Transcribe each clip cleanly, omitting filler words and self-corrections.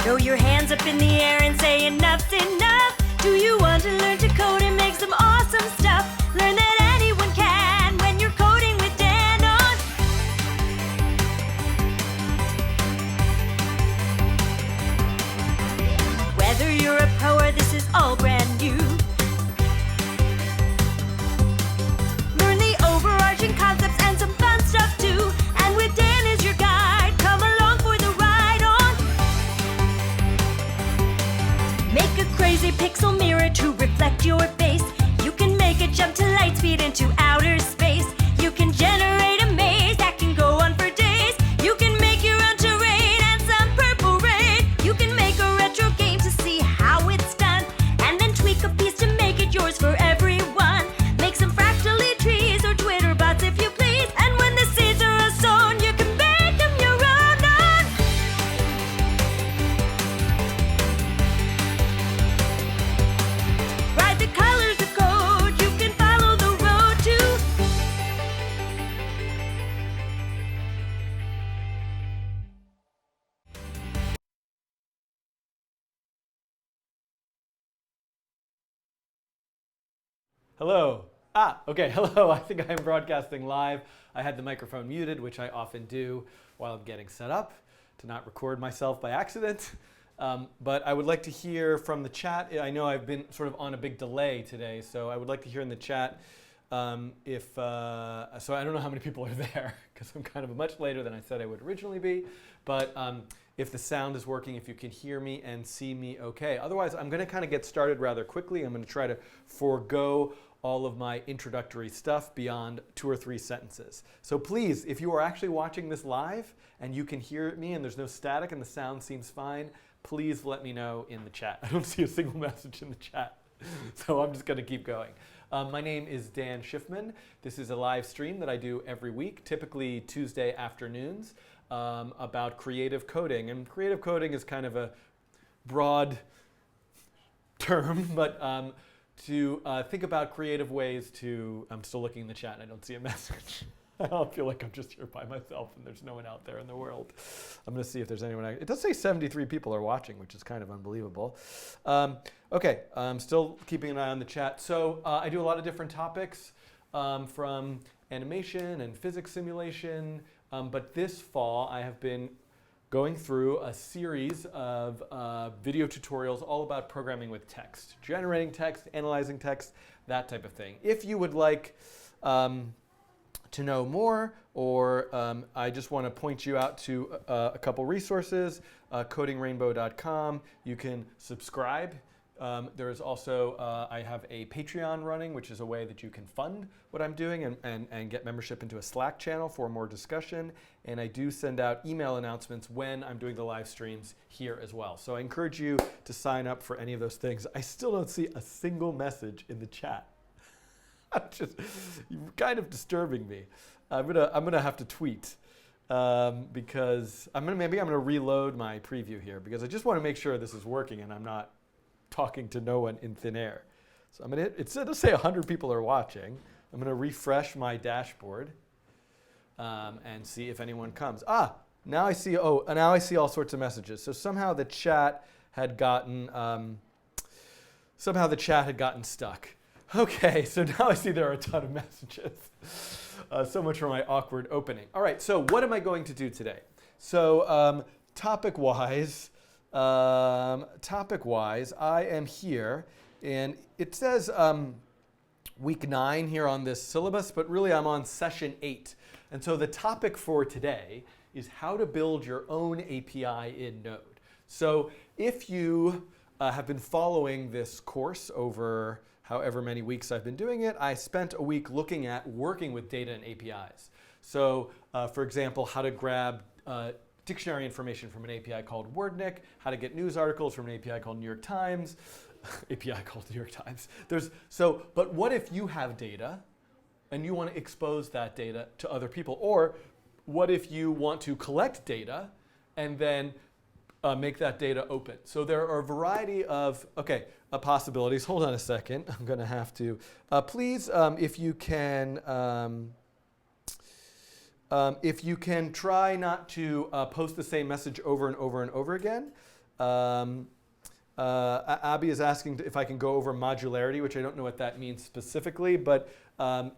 Throw your hands up in the air and say enough's enough. Do you want to learn to code and make some awesome stuff? Learn that anyone can when you're coding with Dan on. Whether you're a pro or this is all brand new, learn the overarching concepts and some fun stuff too. And with Dan as your guide, come along for the ride on. Make a crazy pixel mirror to reflect your face. You can make it jump to light speed into outer space. You can generate a maze that can go on for days. You can make your own terrain and some purple rain. You can make a retro game to see how it's done, and then tweak a piece to make it yours for everyone. Make some fractally trees or Twitter bots if you please. And when the seeds are all sown, you can make them your own on. Ride the colors of code, you can follow the road to. Hello. Okay, hello. I think I'm broadcasting live. I had the microphone muted, which I often do while I'm getting set up to not record myself by accident. But I would like to hear from the chat. I know I've been sort of on a big delay today, so I would like to hear in the chat so I don't know how many people are there because I'm kind of much later than I said I would originally be. But if the sound is working, if you can hear me and see me okay. Otherwise, I'm going to kind of get started rather quickly. I'm going to try to forego all of my introductory stuff beyond 2 or 3 sentences. So please, if you are actually watching this live and you can hear me and there's no static and the sound seems fine, please let me know in the chat. I don't see a single message in the chat, so I'm just going to keep going. My name is Dan Schiffman. This is a live stream that I do every week, typically Tuesday afternoons, about creative coding. And creative coding is kind of a broad term, but to think about creative ways to, I'm still looking in the chat and I don't see a message. I don't feel like I'm just here by myself and there's no one out there in the world. I'm going to see if there's anyone. It does say 73 people are watching, which is kind of unbelievable. Okay, I'm still keeping an eye on the chat. So I do a lot of different topics from animation and physics simulation. But this fall, I have been going through a series of video tutorials all about programming with text, generating text, analyzing text, that type of thing. If you would like to know more, or I just want to point you out to a couple resources, codingrainbow.com. You can subscribe. There is also, I have a Patreon running, which is a way that you can fund what I'm doing and get membership into a Slack channel for more discussion. And I do send out email announcements when I'm doing the live streams here as well. So I encourage you to sign up for any of those things. I still don't see a single message in the chat. You're kind of disturbing me. I'm gonna have to tweet because maybe I'm gonna reload my preview here because I just want to make sure this is working and I'm not talking to no one in thin air. So I'm gonna hit, it'll say 100 people are watching. I'm gonna refresh my dashboard and see if anyone comes. Now I see. Now I see all sorts of messages. So somehow the chat had gotten stuck. Okay, so now I see there are a ton of messages. So much for my awkward opening. All right, so what am I going to do today? So topic-wise, I am here, and it says week 9 here on this syllabus, but really I'm on session 8. And so the topic for today is how to build your own API in Node. So if you have been following this course over however many weeks I've been doing it, I spent a week looking at working with data and APIs. So for example, how to grab dictionary information from an API called WordNick, how to get news articles from an API called New York Times, but what if you have data and you want to expose that data to other people? Or what if you want to collect data and then make that data open? So there are a variety of possibilities. Hold on a second. I'm going to have to. Please, if you can try not to post the same message over and over and over again. Abby is asking if I can go over modularity, which I don't know what that means specifically, but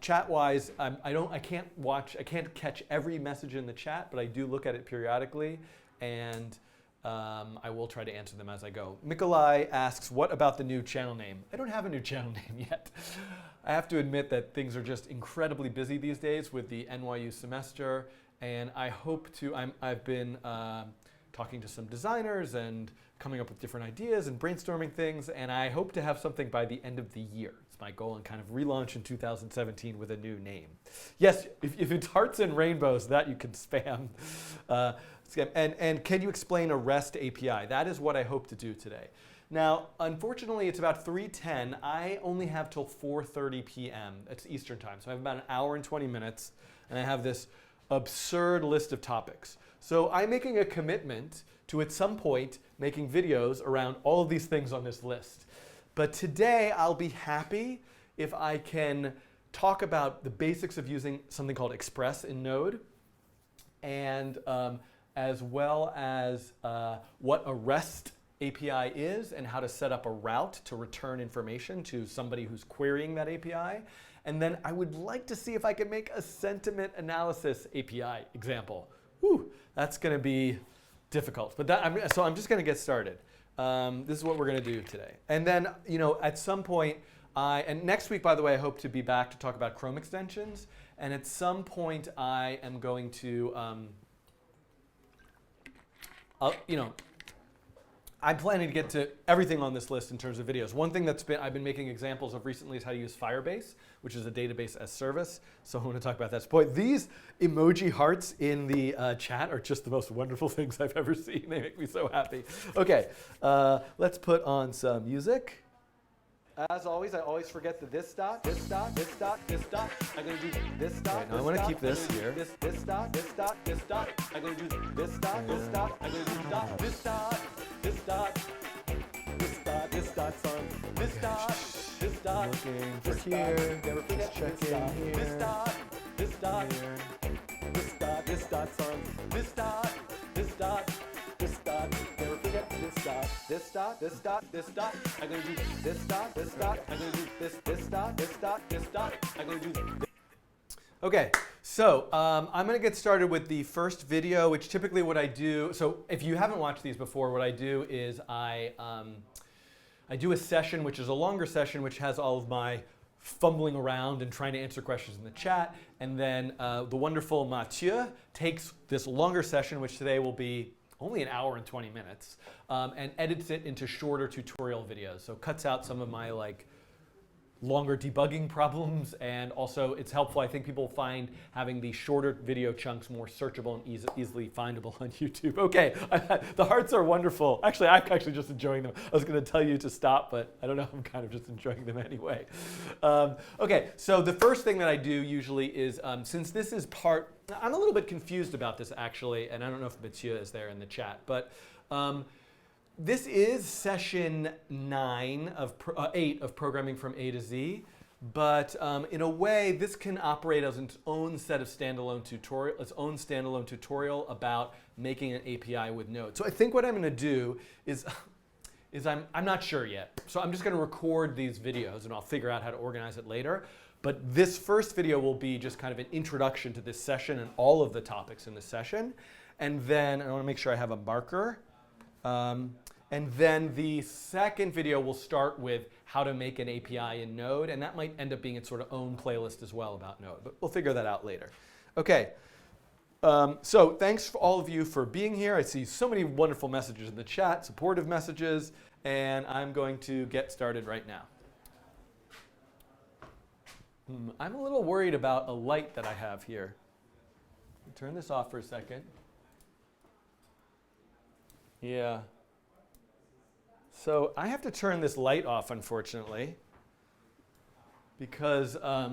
chat-wise, I can't catch every message in the chat, but I do look at it periodically, and I will try to answer them as I go. Mikolai asks, what about the new channel name? I don't have a new channel name yet. I have to admit that things are just incredibly busy these days with the NYU semester, and I hope to, I've been talking to some designers and coming up with different ideas and brainstorming things, and I hope to have something by the end of the year. It's my goal, and kind of relaunch in 2017 with a new name. Yes, if it's hearts and rainbows, that you can spam. And can you explain a REST API? That is what I hope to do today. Now, unfortunately, it's about 3:10. I only have till 4:30 p.m. It's Eastern time, so I have about an hour and 20 minutes, and I have this absurd list of topics. So I'm making a commitment to, at some point, making videos around all of these things on this list. But today, I'll be happy if I can talk about the basics of using something called Express in Node, and as well as what a REST API is and how to set up a route to return information to somebody who's querying that API. And then I would like to see if I can make a sentiment analysis API example. Whew, that's going to be difficult. But so I'm just going to get started. This is what we're going to do today. And then, at some point, and next week, by the way, I hope to be back to talk about Chrome extensions. And at some point, I am going to, I'm planning to get to everything on this list in terms of videos. One thing I've been making examples of recently is how to use Firebase, which is a database as service. So I want to talk about that. Boy, these emoji hearts in the chat are just the most wonderful things I've ever seen. They make me so happy. Okay, let's put on some music. As always, I always forget the this dot, this dot, this dot, this dot. I'm going to do this dot. Right, now I want to keep this here. This dot, this dot, this dot. I'm going to do this dot, this dot. I'm going to do dot, this dot, this dot, this dot, this dot's on this dot, this dot. Looking for this here. Dot. Never forget Check this in dot, here. this dot, this dot, this dot, this dot's on this dot, this dot. This dot, never forget this dot, this dot, this dot, this dot. I'm going to do this dot, this dot. I'm going to do this dot, this dot, this dot. I'm going to do this. Okay, so I'm going to get started with the first video, which typically what I do, so if you haven't watched these before, what I do is I do a session, which is a longer session, which has all of my fumbling around and trying to answer questions in the chat. And then the wonderful Mathieu takes this longer session, which today will be only an hour and 20 minutes, and edits it into shorter tutorial videos. So cuts out some of my longer debugging problems, and also it's helpful. I think people find having the shorter video chunks more searchable and easily findable on YouTube. Okay, the hearts are wonderful. Actually, I'm actually just enjoying them. I was going to tell you to stop, but I don't know. I'm kind of just enjoying them anyway. Okay, so the first thing that I do usually is, since this is part, I'm a little bit confused about this actually, and I don't know if Mathieu is there in the chat, but this is session 8 of programming from A to Z, but in a way, this can operate as its own set of standalone tutorial, about making an API with Node. So I think what I'm going to do is I'm not sure yet. So I'm just going to record these videos, and I'll figure out how to organize it later. But this first video will be just kind of an introduction to this session and all of the topics in the session. And then I want to make sure I have a marker. And then the second video will start with how to make an API in Node, and that might end up being its sort of own playlist as well about Node, but we'll figure that out later. Okay, so thanks for all of you for being here. I see so many wonderful messages in the chat, supportive messages, and I'm going to get started right now. I'm a little worried about a light that I have here. Turn this off for a second. Yeah. So I have to turn this light off, unfortunately, because I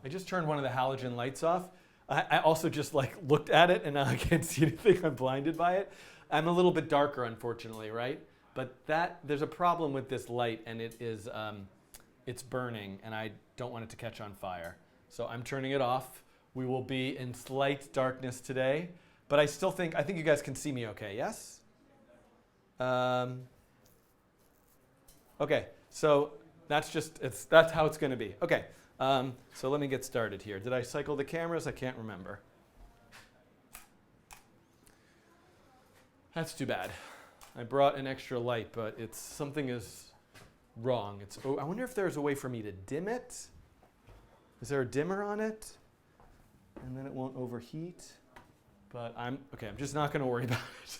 just turned one of the halogen lights off. I also just looked at it, and now I can't see anything. I'm blinded by it. I'm a little bit darker, unfortunately, right? But there's a problem with this light, and it's burning, and I don't want it to catch on fire. So I'm turning it off. We will be in slight darkness today, but I think you guys can see me okay, yes? Okay, so that's how it's going to be. Okay, so let me get started here. Did I cycle the cameras? I can't remember. That's too bad. I brought an extra light, but something is wrong. I wonder if there's a way for me to dim it. Is there a dimmer on it? And then it won't overheat. But I'm just not going to worry about it.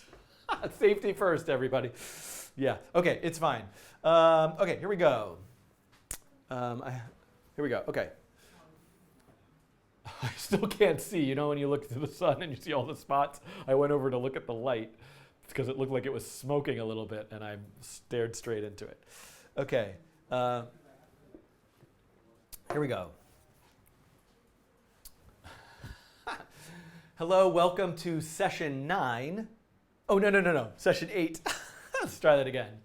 Safety first, everybody. Yeah, okay, it's fine. Okay, here we go. Here we go, okay. I still can't see. You know when you look to the sun and you see all the spots? I went over to look at the light because it looked like it was smoking a little bit, and I stared straight into it. Okay, here we go. Hello, welcome to session 9. Oh, no, session 8. Let's try that again.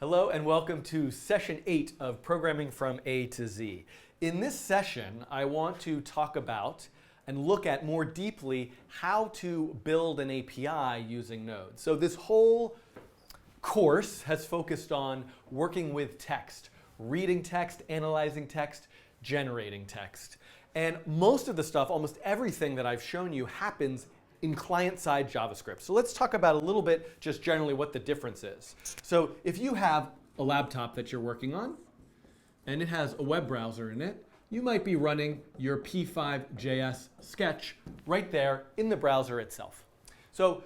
Hello, and welcome to session 8 of Programming from A to Z. In this session, I want to talk about and look at more deeply how to build an API using Node. So this whole course has focused on working with text, reading text, analyzing text, generating text. And most of the stuff, almost everything that I've shown you happens in client-side JavaScript. So let's talk about a little bit just generally what the difference is. So if you have a laptop that you're working on, and it has a web browser in it, you might be running your P5.js sketch right there in the browser itself. So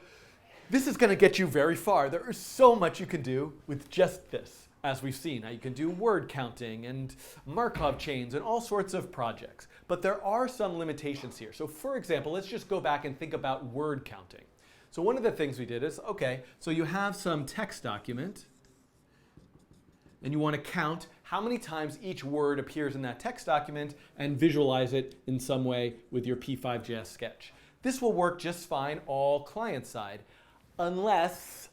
this is going to get you very far. There is so much you can do with just this, as we've seen. Now you can do word counting and Markov chains and all sorts of projects. But there are some limitations here. So for example, let's just go back and think about word counting. So one of the things we did is, okay, so you have some text document, and you want to count how many times each word appears in that text document and visualize it in some way with your P5.js sketch. This will work just fine all client-side, unless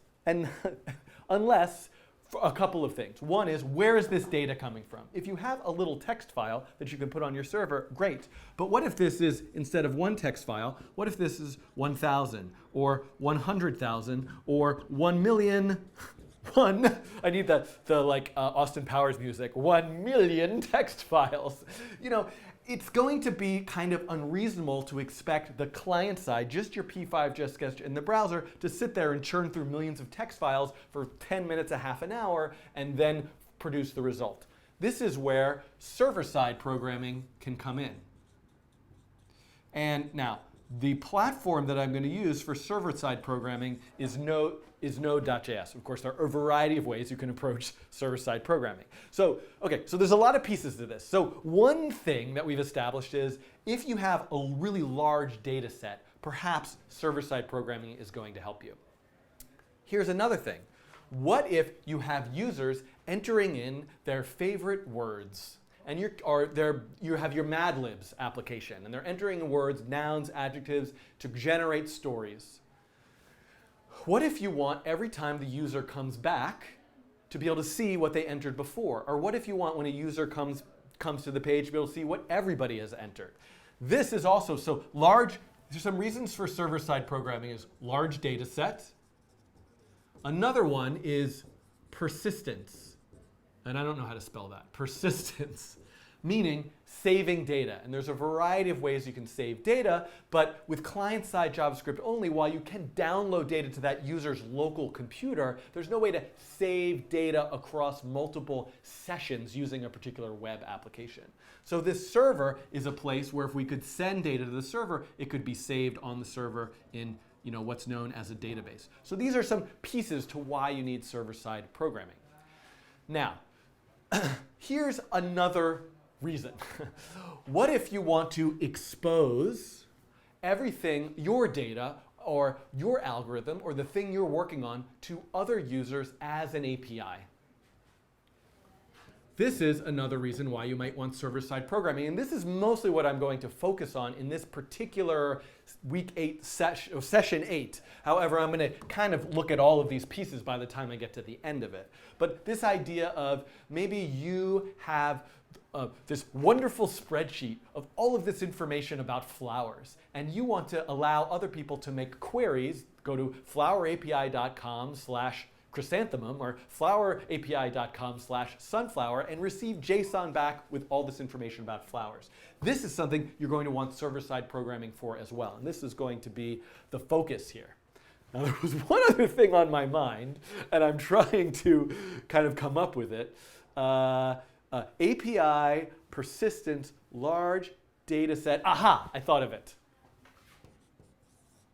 for a couple of things. One is, where is this data coming from? If you have a little text file that you can put on your server, great. But what if this is, instead of one text file, what if this is 1,000 or 100,000 or 1,000,000? I need the Austin Powers music. 1,000,000 text files. You know, it's going to be kind of unreasonable to expect the client side, just your P5.js sketch in the browser, to sit there and churn through millions of text files for 10 minutes, a half an hour, and then produce the result. This is where server-side programming can come in. And now, the platform that I'm going to use for server-side programming is Node.js. Of course, there are a variety of ways you can approach server-side programming. So there's a lot of pieces to this. So one thing that we've established is if you have a really large data set, perhaps server-side programming is going to help you. Here's another thing. What if you have users entering in their favorite words? And you have your Mad Libs application, and they're entering in words, nouns, adjectives to generate stories. What if you want every time the user comes back to be able to see what they entered before? Or what if you want when a user comes to the page to be able to see what everybody has entered? This is also, so large, there's some reasons for server-side programming is large data set. Another one is persistence. And I don't know how to spell that. Persistence, meaning saving data. And there's a variety of ways you can save data, but with client-side JavaScript only, while you can download data to that user's local computer, there's no way to save data across multiple sessions using a particular web application. So this server is a place where if we could send data to the server, it could be saved on the server in what's known as a database. So these are some pieces to why you need server-side programming. Now, here's another reason. What if you want to expose everything, your data, or your algorithm, or the thing you're working on to other users as an API? This is another reason why you might want server-side programming. And this is mostly what I'm going to focus on in this particular week 8 session 8. However, I'm going to kind of look at all of these pieces by the time I get to the end of it. But this idea of maybe you have this wonderful spreadsheet of all of this information about flowers, and you want to allow other people to make queries. Go to flowerapi.com/ chrysanthemum or flowerapi.com/sunflower and receive JSON back with all this information about flowers. This is something you're going to want server-side programming for as well. And this is going to be the focus here. Now, there was one other thing on my mind, and I'm trying to kind of come up with it. API, persistence, large data set. Aha, I thought of it.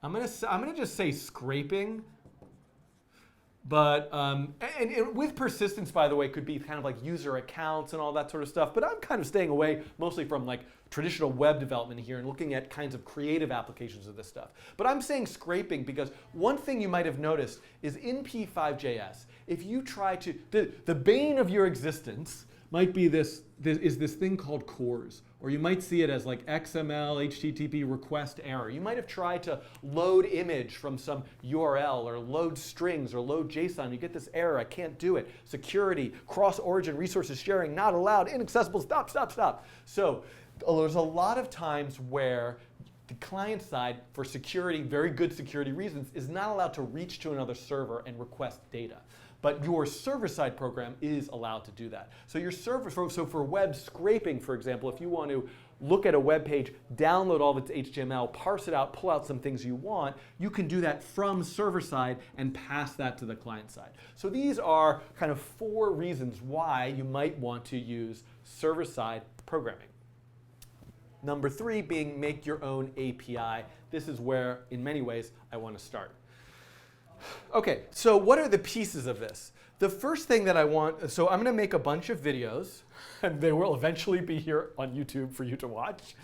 I'm gonna just say scraping. But, and with persistence, by the way, could be kind of like user accounts and all that sort of stuff. But I'm kind of staying away mostly from like traditional web development here and looking at kinds of creative applications of this stuff. But I'm saying scraping because one thing you might have noticed is in P5.js, if you try to, the bane of your existence might be this thing called cores. Or you might see it as like XML, HTTP request error. You might have tried to load image from some URL or load strings or load JSON. You get this error, I can't do it. Security, cross-origin resources sharing, not allowed, inaccessible, stop, stop, stop. So there's a lot of times where the client side, for security, very good security reasons, is not allowed to reach to another server and request data. But your server-side program is allowed to do that. So your server, so for web scraping, for example, if you want to look at a web page, download all of its HTML, parse it out, pull out some things you want, you can do that from server-side and pass that to the client side. So these are kind of 4 reasons why you might want to use server-side programming. Number 3 being make your own API. This is where, in many ways, I want to start. Okay, so what are the pieces of this? The first thing that I want, so I'm going to make a bunch of videos, and they will eventually be here on YouTube for you to watch.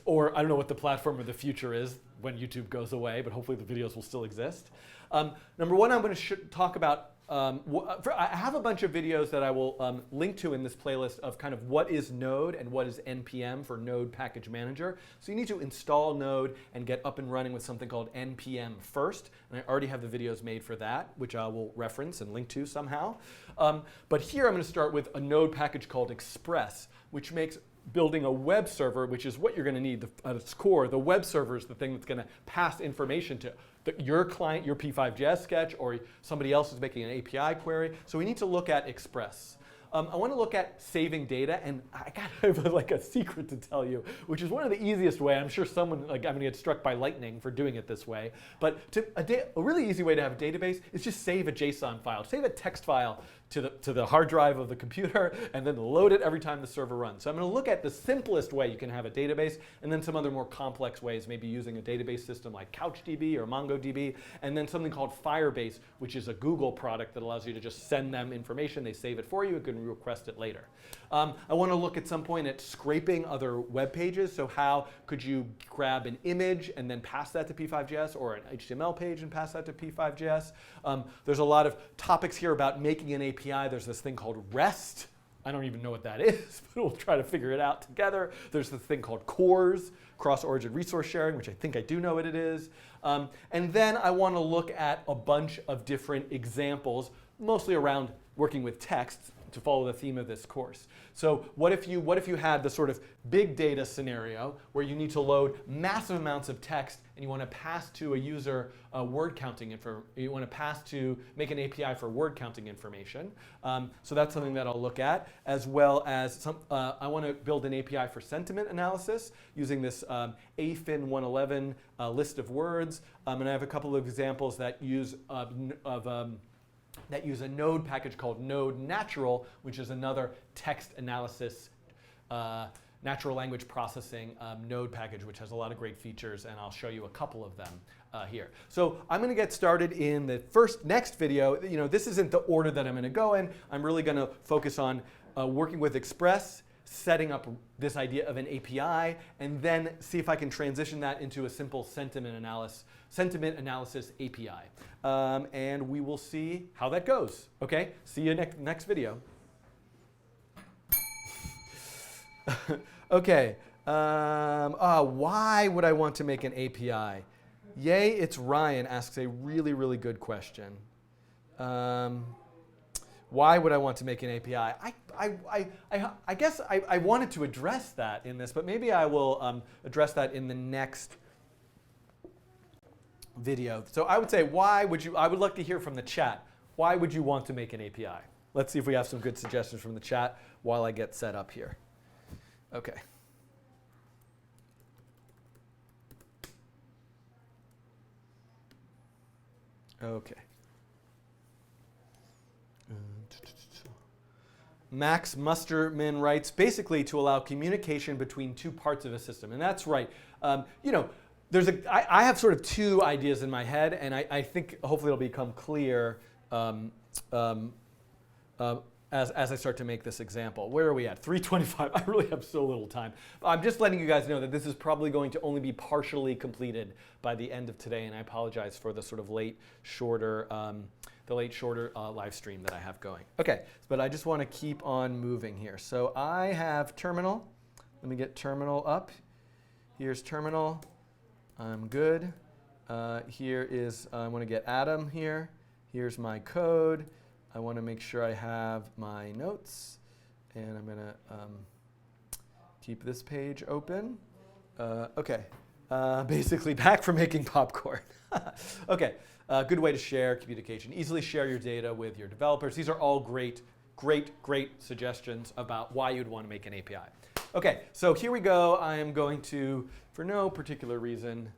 Or I don't know what the platform of the future is when YouTube goes away, but hopefully the videos will still exist. Number 1, I'm going to talk about, I have a bunch of videos that I will link to in this playlist of kind of what is Node and what is NPM for Node Package Manager. So you need to install Node and get up and running with something called NPM first. And I already have the videos made for that, which I will reference and link to somehow. But here I'm going to start with a Node package called Express, which makes building a web server, which is what you're going to need at its core. The web server is the thing that's going to pass information to your client, your P5.js sketch, or somebody else is making an API query. So we need to look at Express. I want to look at saving data, and I have like a secret to tell you, which is one of the easiest way. I'm sure someone, like, I'm going to get struck by lightning for doing it this way. But a really easy way to have a database is just save a JSON file. Save a text file to the hard drive of the computer, and then load it every time the server runs. So I'm going to look at the simplest way you can have a database, and then some other more complex ways, maybe using a database system like CouchDB or MongoDB, and then something called Firebase, which is a Google product that allows you to just send them information. They save it for you. You can request it later. I want to look at some point at scraping other web pages. So how could you grab an image and then pass that to P5.js, or an HTML page and pass that to P5.js? There's a lot of topics here about making an API. There's this thing called REST. I don't even know what that is, but we'll try to figure it out together. There's this thing called CORS, cross-origin resource sharing, which I think I do know what it is. And then I want to look at a bunch of different examples, mostly around working with text, to follow the theme of this course. So what if you had the sort of big data scenario where you need to load massive amounts of text and you want to pass to a user word counting you want to pass to make an API for word counting information. So that's something that I'll look at, as well as I want to build an API for sentiment analysis using this AFIN 111 list of words. And I have a couple of examples that use a Node package called Node Natural, which is another text analysis, natural language processing Node package, which has a lot of great features, and I'll show you a couple of them here. So I'm going to get started in the next video. This isn't the order that I'm going to go in. I'm really going to focus on working with Express, setting up this idea of an API, and then see if I can transition that into a simple sentiment analysis API. And we will see how that goes. Okay, see you next video. Okay, why would I want to make an API? Yay, it's Ryan asks a really, really good question. Why would I want to make an API? I guess I wanted to address that in this, but maybe I will address that in the next video. So I would say, I would like to hear from the chat. why would you want to make an API? Let's see if we have some good suggestions from the chat while I get set up here. Okay. Okay. Max Musterman writes, basically to allow communication between two parts of a system. And that's right. You know, I have sort of two ideas in my head, and I think hopefully it'll become clear as I start to make this example. Where are we at? 3:25. I really have so little time. I'm just letting you guys know that this is probably going to only be partially completed by the end of today, and I apologize for the sort of late, shorter live stream that I have going. Okay, but I just want to keep on moving here. So I have terminal. Let me get terminal up. Here's terminal. I'm good. Here is, I want to get Atom here. Here's my code. I want to make sure I have my notes. And I'm going to keep this page open. Okay, basically back from making popcorn. Okay. Good way to share communication. Easily share your data with your developers. These are all great suggestions about why you'd want to make an API. Okay, so here we go. I am going to, for no particular reason,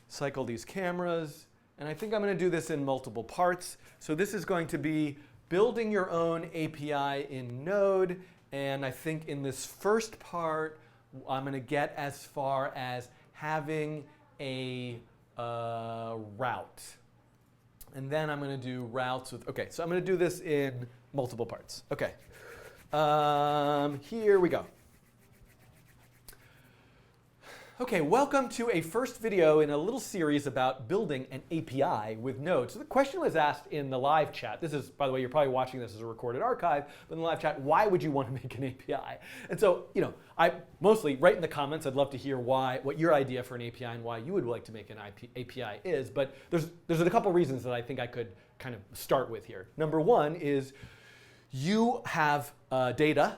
cycle these cameras. And I think I'm going to do this in multiple parts. So this is going to be building your own API in Node. And I think in this first part, I'm going to get as far as having a route. And then I'm going to do routes with, okay, so I'm going to do this in multiple parts. Okay, here we go. Okay, welcome to a first video in a little series about building an API with Node. So the question was asked in the live chat. This is, by the way, you're probably watching this as a recorded archive, but in the live chat, why would you want to make an API? And so, you know, I mostly write in the comments. I'd love to hear what your idea for an API and why you would like to make an API is. But there's a couple reasons that I think I could kind of start with here. Number one is you have data,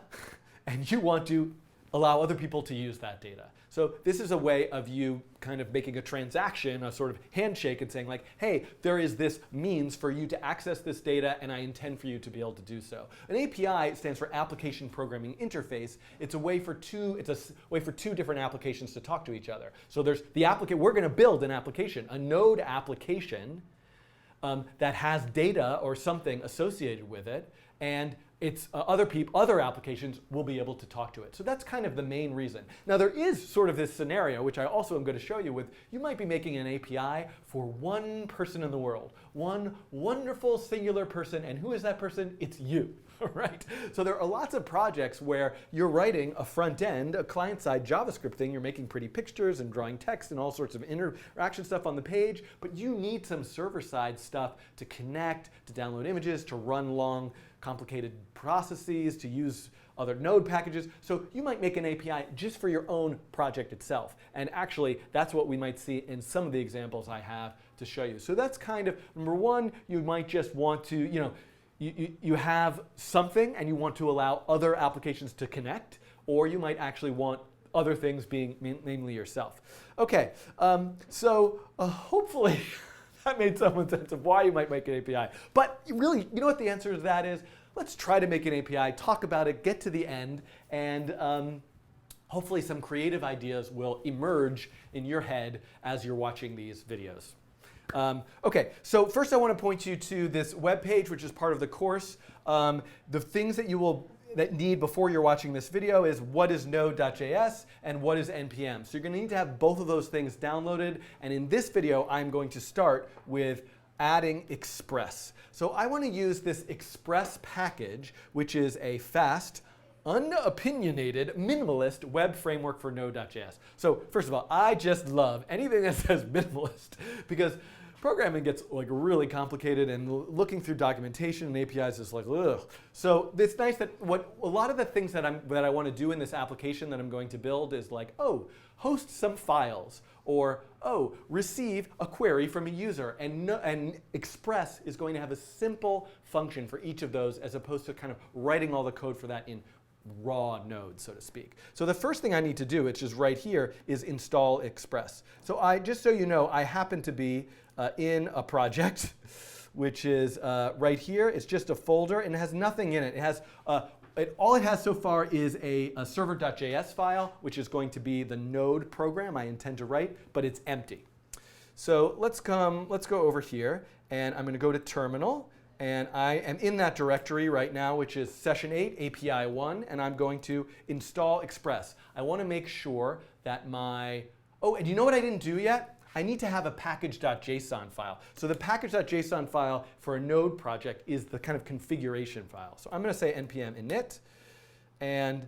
and you want to allow other people to use that data. So this is a way of you kind of making a transaction, a sort of handshake, and saying like, hey, there is this means for you to access this data, and I intend for you to be able to do so. An API stands for Application Programming Interface. It's a way for two different applications to talk to each other. So there's the applicant. We're going to build an application, a Node application that has data or something associated with it, and it's other applications will be able to talk to it. So that's kind of the main reason. Now there is sort of this scenario, which I also am going to show you with, you might be making an API for one person in the world, one wonderful singular person, and who is that person? It's you, right? So there are lots of projects where you're writing a front end, a client-side JavaScript thing, you're making pretty pictures and drawing text and all sorts of interaction stuff on the page, but you need some server-side stuff to connect, to download images, to run long, complicated processes, to use other Node packages. So you might make an API just for your own project itself. And actually, that's what we might see in some of the examples I have to show you. So that's kind of, number one, you might just want to, you know, you have something and you want to allow other applications to connect, or you might actually want other things being mainly yourself. Okay, so hopefully, that made some sense of why you might make an API. But really, you know what the answer to that is? Let's try to make an API, talk about it, get to the end, and hopefully some creative ideas will emerge in your head as you're watching these videos. Okay, so first I want to point you to this web page, which is part of the course. The things that you will need before you're watching this video is what is Node.js and what is NPM. So you're going to need to have both of those things downloaded. And in this video, I'm going to start with adding Express. So I want to use this Express package, which is a fast, unopinionated, minimalist web framework for Node.js. So first of all, I just love anything that says minimalist because programming gets like really complicated, and looking through documentation and APIs is like, ugh. So it's nice that a lot of the things that I want to do in this application that I'm going to build is like, oh, host some files, or oh, receive a query from a user, and Express is going to have a simple function for each of those, as opposed to kind of writing all the code for that in raw Node, so to speak. So the first thing I need to do, which is right here, is install Express. So just so you know, I happen to be in a project which is right here. It's just a folder, and it has nothing in it. It has all it has so far is a server.js file, which is going to be the Node program I intend to write, but it's empty. So let's go over here, and I'm going to go to terminal, and I am in that directory right now, which is session 8 API 1, and I'm going to install Express. I want to make sure that and you know what I didn't do yet? I need to have a package.json file. So the package.json file for a Node project is the kind of configuration file. So I'm going to say npm init, and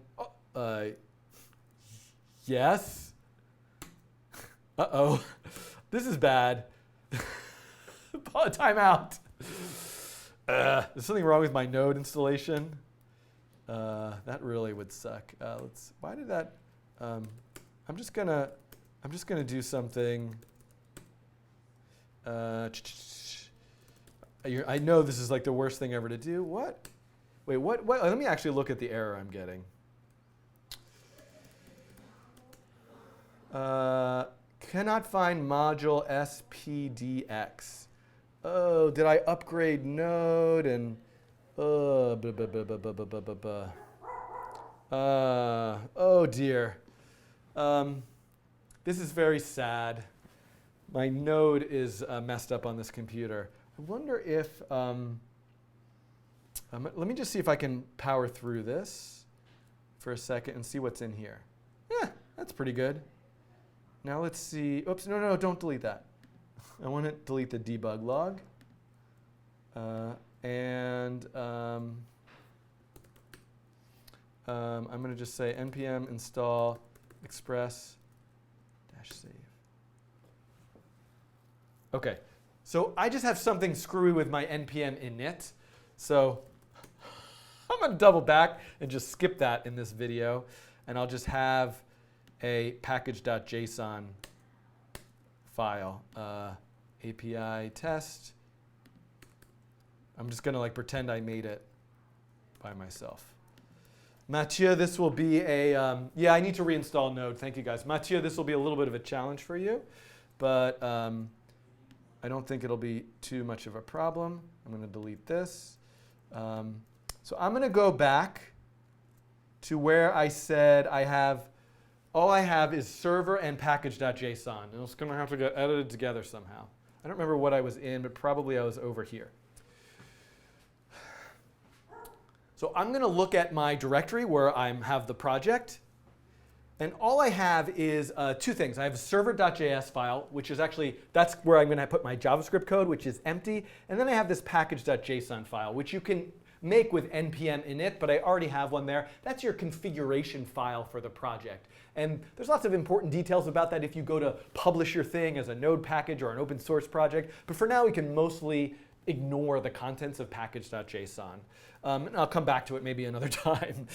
yes. Uh-oh, this is bad. Timeout. There's something wrong with my Node installation. That really would suck. Why did that? I'm just gonna do something. I know this is like the worst thing ever to do. What? Wait, what? Let me actually look at the error I'm getting. Cannot find module spdx. Oh, did I upgrade Node and oh dear. This is very sad. My Node is messed up on this computer. I wonder if, let me just see if I can power through this for a second and see what's in here. Yeah, that's pretty good. Now let's see. Oops, no, don't delete that. I want to delete the debug log. I'm going to just say npm install express-save. OK, so I just have something screwy with my npm init. So I'm going to double back and just skip that in this video. And I'll just have a package.json file, API test. I'm just going to pretend I made it by myself. Mathieu, this will be a, yeah, I need to reinstall Node. Thank you, guys. Mathieu, this will be a little bit of a challenge for you, but I don't think it'll be too much of a problem. I'm going to delete this. So I'm going to go back to where I said all I have is server and package.json. And it's going to have to get edited together somehow. I don't remember what I was in, but probably I was over here. So I'm going to look at my directory where I have the project. And all I have is two things. I have a server.js file, which is actually, that's where I'm going to put my JavaScript code, which is empty. And then I have this package.json file, which you can make with npm init, but I already have one there. That's your configuration file for the project. And there's lots of important details about that if you go to publish your thing as a Node package or an open source project. But for now, we can mostly ignore the contents of package.json. And I'll come back to it maybe another time.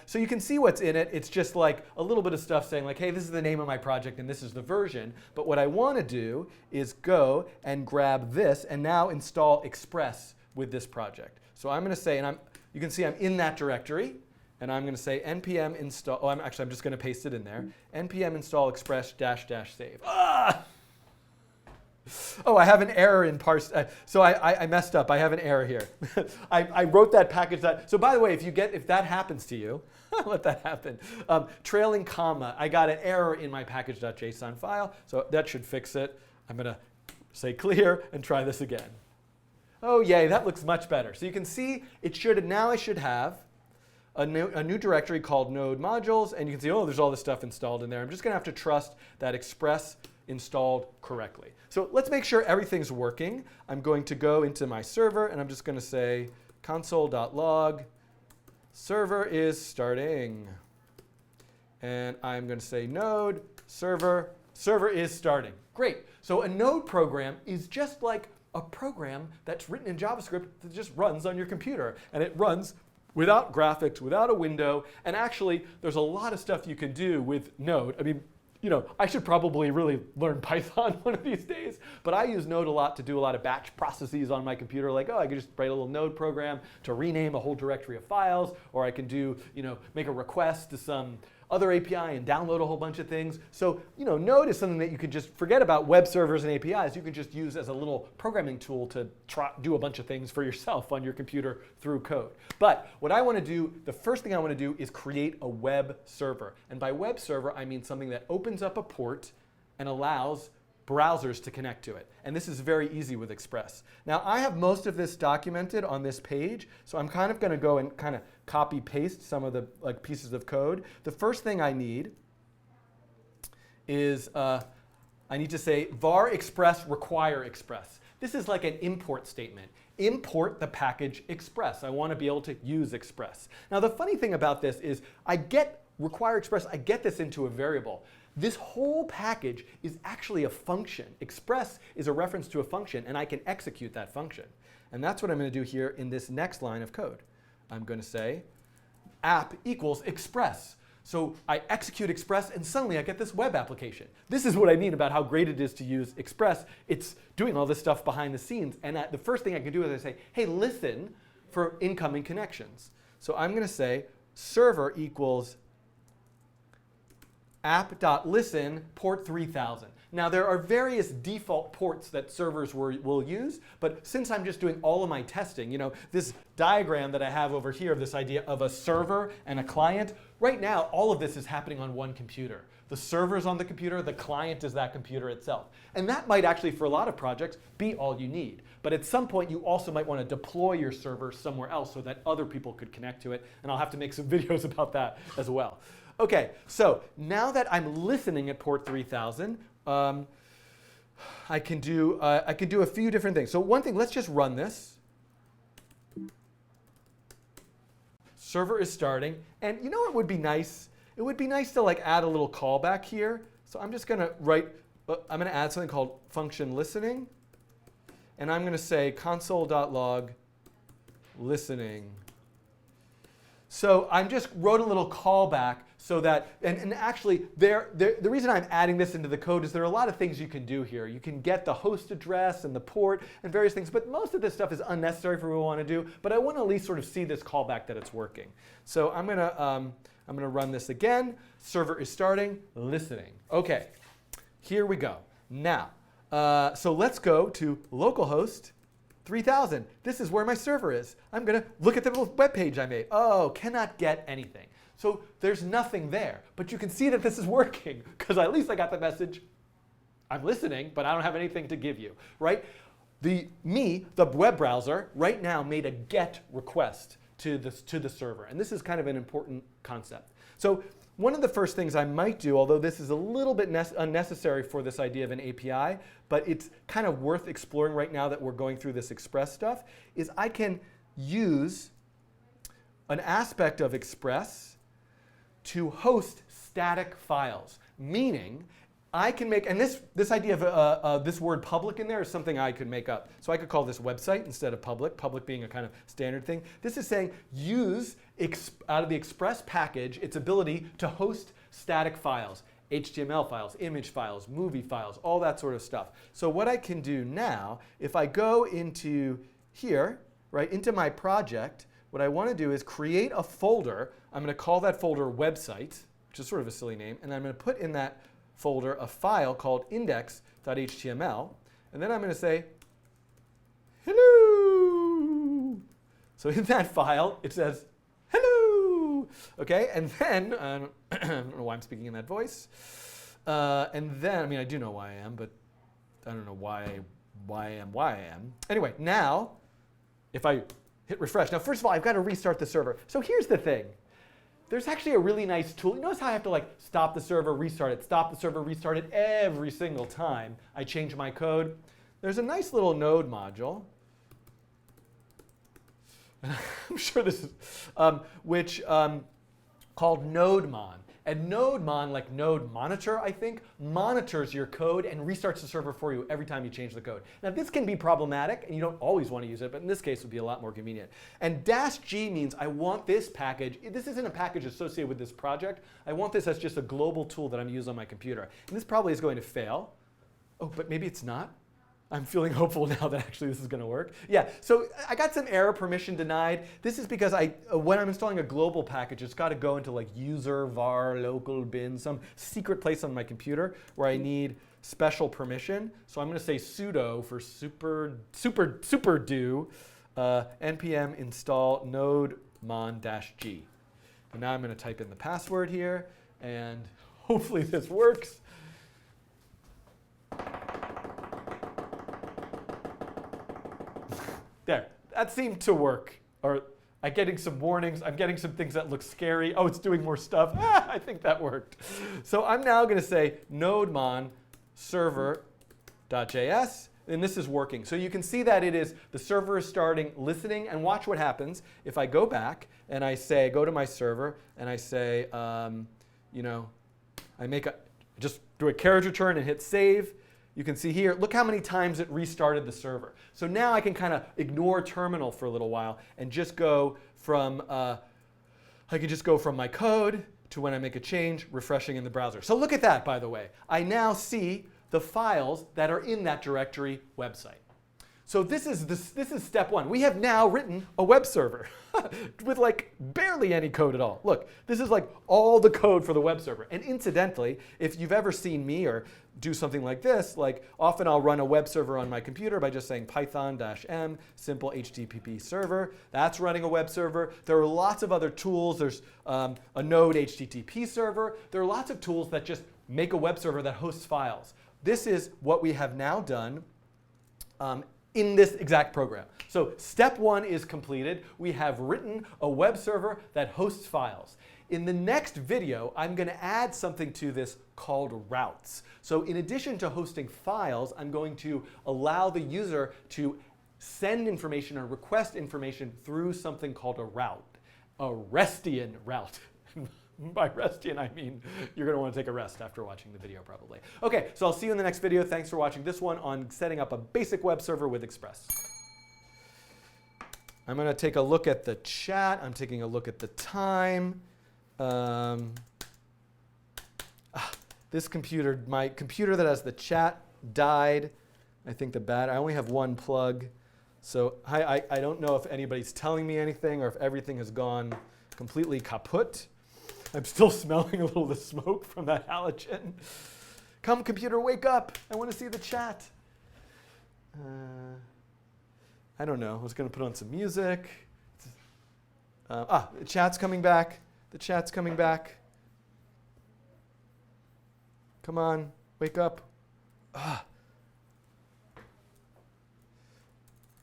So you can see what's in it. It's just like a little bit of stuff saying hey, this is the name of my project and this is the version. But what I want to do is go and grab this and now install Express with this project. So I'm going to say, and you can see I'm in that directory. And I'm going to say npm install, I'm just going to paste it in there. Npm install express -- save. Ah! Oh, I have an error in parse. So I messed up. I have an error here. I wrote that package. So by the way, if that happens to you, let that happen. Trailing comma. I got an error in my package.json file. So that should fix it. I'm going to say clear and try this again. Oh, yay. That looks much better. So you can see now I should have a new directory called node modules. And you can see, there's all this stuff installed in there. I'm just going to have to trust that Express installed correctly. So let's make sure everything's working. I'm going to go into my server, and I'm just going to say console.log server is starting. And I'm going to say node server is starting. Great. So a Node program is just like a program that's written in JavaScript that just runs on your computer. And it runs without graphics, without a window. And actually, there's a lot of stuff you can do with Node. I mean, I should probably really learn Python one of these days, but I use Node a lot to do a lot of batch processes on my computer. I could just write a little Node program to rename a whole directory of files, or I can do, make a request to some other API and download a whole bunch of things. So Node is something that you could just forget about web servers and APIs. You can just use as a little programming tool to do a bunch of things for yourself on your computer through code. But what I want to do, the first thing I want to do is create a web server. And by web server, I mean something that opens up a port and allows browsers to connect to it. And this is very easy with Express. Now, I have most of this documented on this page, so I'm kind of going to go and kind of copy paste some of the pieces of code. The first thing I need is I need to say var express require express. This is like an import statement. Import the package Express. I want to be able to use Express. Now, the funny thing about this is I get require express, I get this into a variable. This whole package is actually a function. Express is a reference to a function, and I can execute that function. And that's what I'm going to do here in this next line of code. I'm going to say app equals express. So I execute Express, and suddenly I get this web application. This is what I mean about how great it is to use Express. It's doing all this stuff behind the scenes. And the first thing I can do is I say, hey, listen for incoming connections. So I'm going to say server equals app.listen port 3000. Now, there are various default ports that servers will use, but since I'm just doing all of my testing, this diagram that I have over here of this idea of a server and a client, right now, all of this is happening on one computer. The server's on the computer, the client is that computer itself. And that might actually, for a lot of projects, be all you need. But at some point, you also might want to deploy your server somewhere else so that other people could connect to it, and I'll have to make some videos about that as well. Okay, so now that I'm listening at port 3000, I can do a few different things. So one thing, let's just run this. Server is starting, and you know what would be nice? It would be nice to add a little callback here. So I'm just going to I'm going to add something called function listening, and I'm going to say console.log listening. So I just wrote a little callback so that, and actually, the reason I'm adding this into the code is there are a lot of things you can do here. You can get the host address and the port and various things, but most of this stuff is unnecessary for what we want to do, but I want to at least sort of see this callback that it's working. So I'm going to run this again. Server is starting, listening. OK, here we go. Now, so let's go to localhost 3000. This is where my server is. I'm going to look at the little web page I made. Oh, cannot get anything. So there's nothing there. But you can see that this is working, because at least I got the message, I'm listening, but I don't have anything to give you, right? The web browser, right now made a GET request to the server. And this is kind of an important concept. So one of the first things I might do, although this is a little bit unnecessary for this idea of an API, but it's kind of worth exploring right now that we're going through this Express stuff, is I can use an aspect of Express to host static files. Meaning, I can make, and this idea of this word public in there is something I could make up. So I could call this website instead of public being a kind of standard thing. This is saying use out of the Express package its ability to host static files, HTML files, image files, movie files, all that sort of stuff. So what I can do now, if I go into here, right, into my project, what I want to do is create a folder. I'm going to call that folder website, which is sort of a silly name, and I'm going to put in that folder a file called index.html, and then I'm going to say, hello. So in that file, it says, hello. Okay, and then, I don't know why I'm speaking in that voice. And then, I mean, I do know why I am, but I don't know why I am. Anyway, now, if I hit refresh. Now, first of all, I've got to restart the server. So here's the thing. There's actually a really nice tool. You notice how I have to stop the server, restart it, stop the server, restart it every single time I change my code. There's a nice little Node module. I'm sure this is, called NodeMon. And NodeMon, like Node Monitor, I think, monitors your code and restarts the server for you every time you change the code. Now, this can be problematic, and you don't always want to use it, but in this case, it would be a lot more convenient. And -g means I want this package. This isn't a package associated with this project. I want this as just a global tool that I'm using on my computer. And this probably is going to fail. Oh, but maybe it's not. I'm feeling hopeful now that actually this is going to work. Yeah, so I got some error permission denied. This is because when I'm installing a global package, it's got to go into like user var local bin, some secret place on my computer where I need special permission. So I'm going to say sudo for super do npm install node-mon-g. And now I'm going to type in the password here, and hopefully this works. There, that seemed to work. Or I'm getting some warnings. I'm getting some things that look scary. Oh, it's doing more stuff. I think that worked. So I'm now going to say node-mon server.js, and this is working. So you can see that it is, the server is starting listening, and watch what happens. If I go back and I say, go to my server, and I say, just do a carriage return and hit save. You can see here, look how many times it restarted the server. So now I can kind of ignore terminal for a little while and just go from, I can just go from my code to when I make a change, refreshing in the browser. So look at that, by the way. I now see the files that are in that directory website. So this is step one. We have now written a web server with like barely any code at all. Look, this is like all the code for the web server. And incidentally, if you've ever seen me or do something like this, like often I'll run a web server on my computer by just saying python-m simple HTTP server. That's running a web server. There are lots of other tools. There's a Node HTTP server. There are lots of tools that just make a web server that hosts files. This is what we have now done in this exact program. So step one is completed. We have written a web server that hosts files. In the next video, I'm going to add something to this called routes. So in addition to hosting files, I'm going to allow the user to send information or request information through something called a route, a RESTian route. By RESTian, I mean you're going to want to take a rest after watching the video probably. Okay, so I'll see you in the next video. Thanks for watching this one on setting up a basic web server with Express. I'm going to take a look at the chat. I'm taking a look at the time. This computer, my computer that has the chat died. I think I only have one plug. So I don't know if anybody's telling me anything or if everything has gone completely kaput. I'm still smelling a little of the smoke from that halogen. Come, computer, wake up. I want to see the chat. I don't know. I was going to put on some music. The chat's coming back. The chat's coming back. Come on, wake up.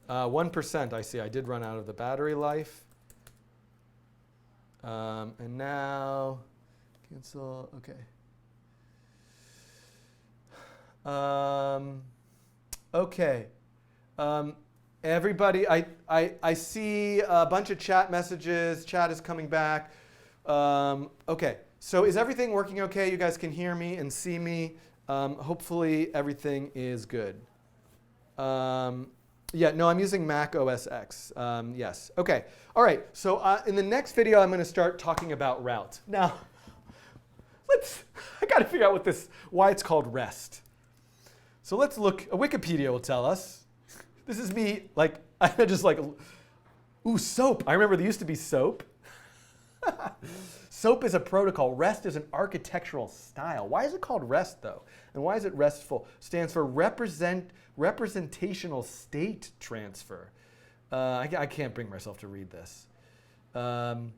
1%, I see. I did run out of the battery life. And now, cancel, OK. OK. Everybody, I see a bunch of chat messages. Chat is coming back. OK, so is everything working OK? You guys can hear me and see me. Hopefully, everything is good. Yeah, no, I'm using Mac OS X. Yes. OK. All right. So in the next video, I'm going to start talking about routes. Now, I got to figure out why it's called REST. So let's look. Wikipedia will tell us. This is me, I'm just like, ooh, SOAP. I remember there used to be SOAP. SOAP is a protocol. REST is an architectural style. Why is it called REST, though? And why is it RESTful? Stands for Representational State Transfer. I can't bring myself to read this. But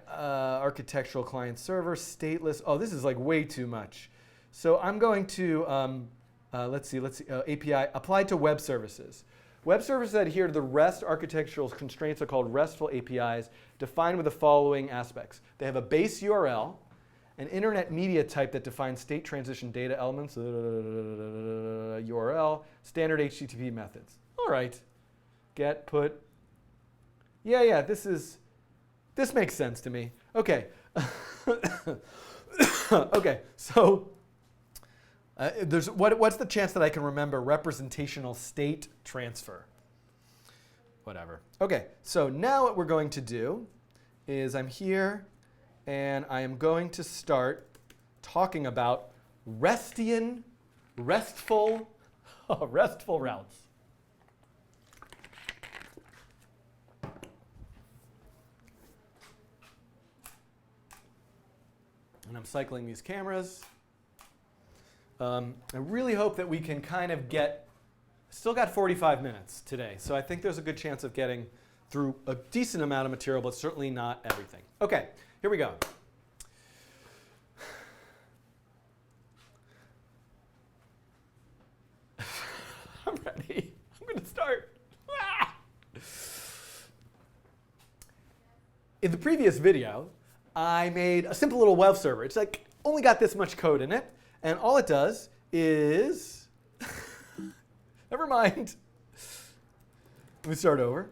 architectural client server, stateless. Oh, this is like way too much. So I'm going to, let's see, API, applied to web services. Web services that adhere to the REST architectural constraints are called RESTful APIs, defined with the following aspects. They have a base URL, an internet media type that defines state transition data elements, URL, standard HTTP methods. All right, get, put. Yeah, this makes sense to me. Okay. Okay, so what's the chance that I can remember representational state transfer? Whatever. Okay, so now what we're going to do is I'm here, and I am going to start talking about RESTful RESTful routes. And I'm cycling these cameras. I really hope that we can kind of still got 45 minutes today, so I think there's a good chance of getting through a decent amount of material, but certainly not everything. Okay, here we go. I'm ready. I'm going to start. In the previous video, I made a simple little web server. It's like only got this much code in it, and all it does is, never mind. Let me start over.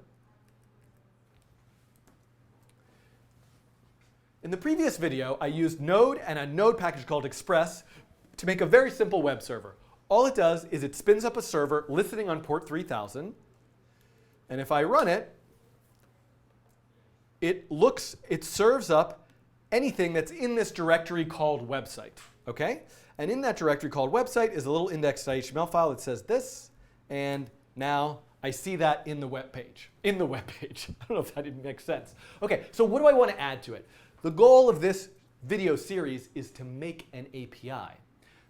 In the previous video, I used Node and a Node package called Express to make a very simple web server. All it does is it spins up a server listening on port 3000, and if I run it, it serves up anything that's in this directory called website, okay? And in that directory called website is a little index.html file that says this, and now I see that in the web page. I don't know if that even makes sense. Okay, so what do I want to add to it? The goal of this video series is to make an API.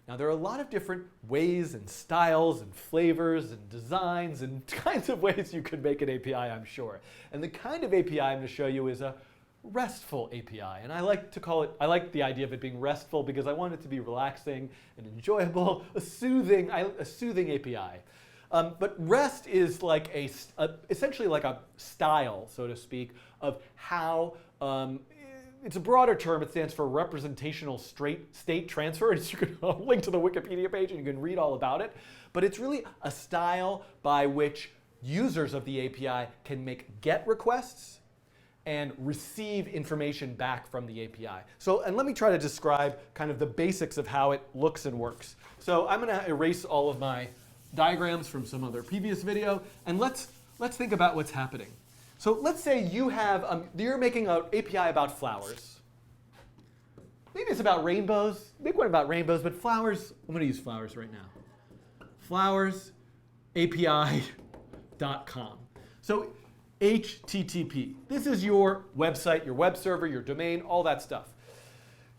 Now, there are a lot of different ways and styles and flavors and designs and kinds of ways you could make an API, I'm sure. And the kind of API I'm going to show you is a RESTful API. And I like the idea of it being RESTful because I want it to be relaxing and enjoyable, a soothing API. But REST is like essentially like a style, so to speak, of how it's a broader term. It stands for Representational State Transfer. You can link to the Wikipedia page and you can read all about it. But it's really a style by which users of the API can make GET requests and receive information back from the API. And let me try to describe kind of the basics of how it looks and works. So I'm going to erase all of my diagrams from some other previous video, and let's think about what's happening. So let's say you're making an API about flowers. Maybe it's about rainbows. Make one about rainbows, but flowers, I'm going to use flowers right now. Flowersapi.com. So HTTP. This is your website, your web server, your domain, all that stuff.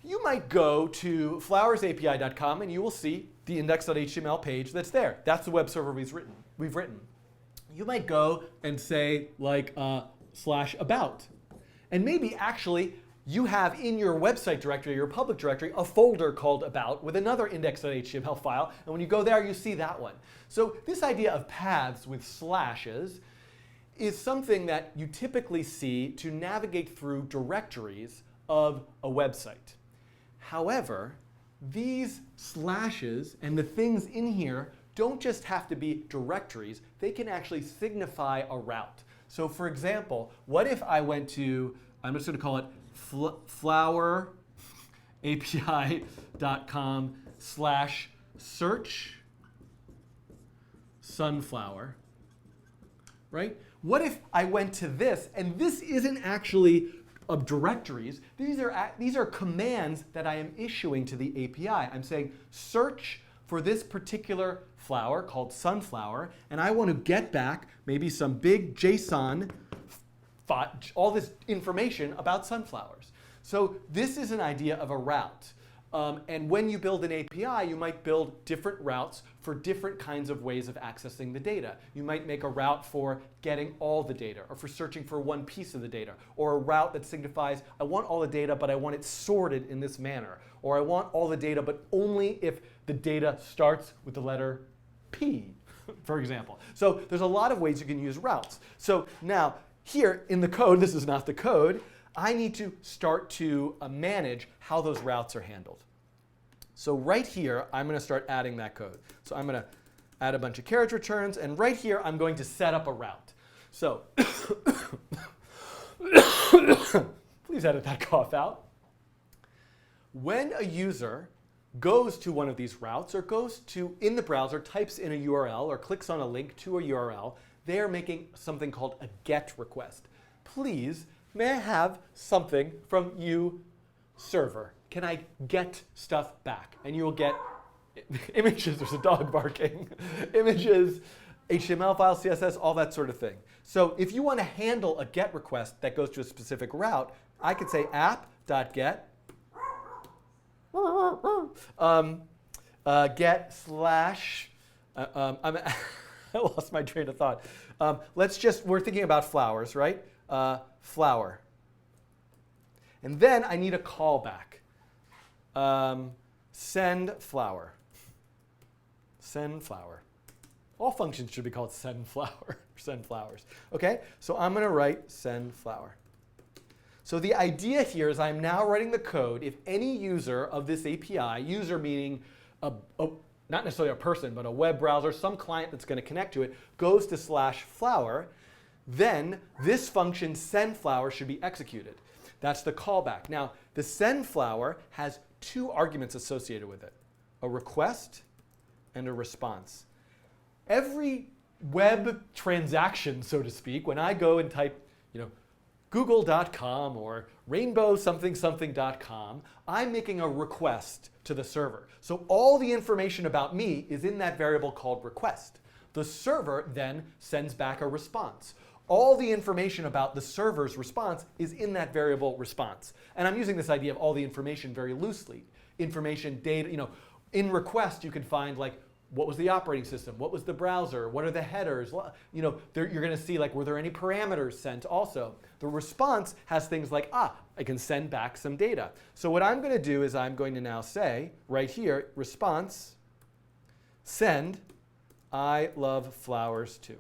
You might go to flowersapi.com and you will see the index.html page that's there. That's the web server we've written. You might go and say like /about. And maybe actually you have in your website directory, your public directory, a folder called about with another index.html file. And when you go there, you see that one. So this idea of paths with slashes is something that you typically see to navigate through directories of a website. However, these slashes and the things in here don't just have to be directories. They can actually signify a route. So for example, what if I went to, I'm just going to call it flowerapi.com/search sunflower, right? What if I went to this, and this isn't actually of directories. These are commands that I am issuing to the API. I'm saying search for this particular flower called sunflower, and I want to get back maybe some big JSON, all this information about sunflowers. So this is an idea of a route. And when you build an API, you might build different routes for different kinds of ways of accessing the data. You might make a route for getting all the data, or for searching for one piece of the data, or a route that signifies I want all the data, but I want it sorted in this manner, or I want all the data, but only if the data starts with the letter P, for example. So there's a lot of ways you can use routes. So now here in the code, this is not the code, I need to start to manage how those routes are handled. So right here, I'm going to start adding that code. So I'm going to add a bunch of carriage returns, and right here, I'm going to set up a route. So please edit that cough out. When a user goes to one of these routes, or goes to, in the browser, types in a URL, or clicks on a link to a URL, they are making something called a GET request. Please, may I have something from you, server? Can I get stuff back? And you will get images, there's a dog barking, images, HTML files, CSS, all that sort of thing. So if you want to handle a GET request that goes to a specific route, I could say app.get get slash, I lost my train of thought. We're thinking about flowers, right? Flower. And then I need a callback. Send flower. Send flower. All functions should be called send flower, send flowers. Okay, so I'm going to write send flower. So the idea here is I'm now writing the code. If any user of this API, user meaning not necessarily a person, but a web browser, some client that's going to connect to it, goes to /flower, then this function send flower should be executed. That's the callback. Now, the send flower has two arguments associated with it, a request and a response. Every web transaction, so to speak, when I go and type, google.com or rainbow something something.com, I'm making a request to the server. So all the information about me is in that variable called request. The server then sends back a response. All the information about the server's response is in that variable response. And I'm using this idea of all the information very loosely. Information, data, in request you can find like, what was the operating system? What was the browser? What are the headers? You're going to see like, were there any parameters sent also? The response has things like, I can send back some data. So what I'm going to do is I'm going to now say, right here, response, send, I love flowers too.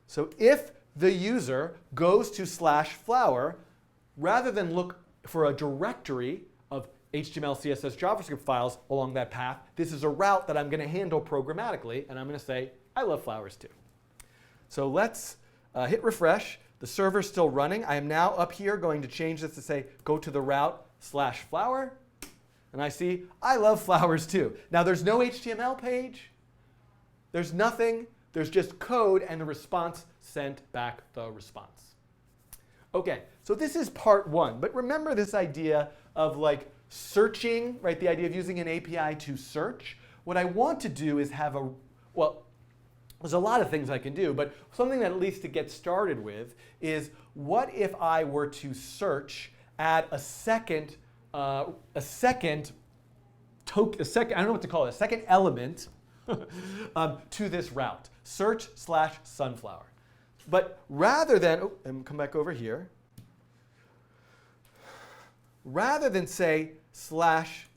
So if the user goes to /flower, rather than look for a directory of HTML, CSS, JavaScript files along that path, this is a route that I'm going to handle programmatically, and I'm going to say, I love flowers too. So let's hit refresh. The server's still running. I am now up here going to change this to say, go to the route /flower, and I see, I love flowers too. Now there's no HTML page. There's nothing. There's just code, and the response sent back the response. Okay, so this is part one. But remember this idea of like searching, right? The idea of using an API to search. What I want to do is have there's a lot of things I can do, but something that at least to get started with is what if I were to search, add a second element to this route, search /sunflower. But rather than, and come back over here, rather than say search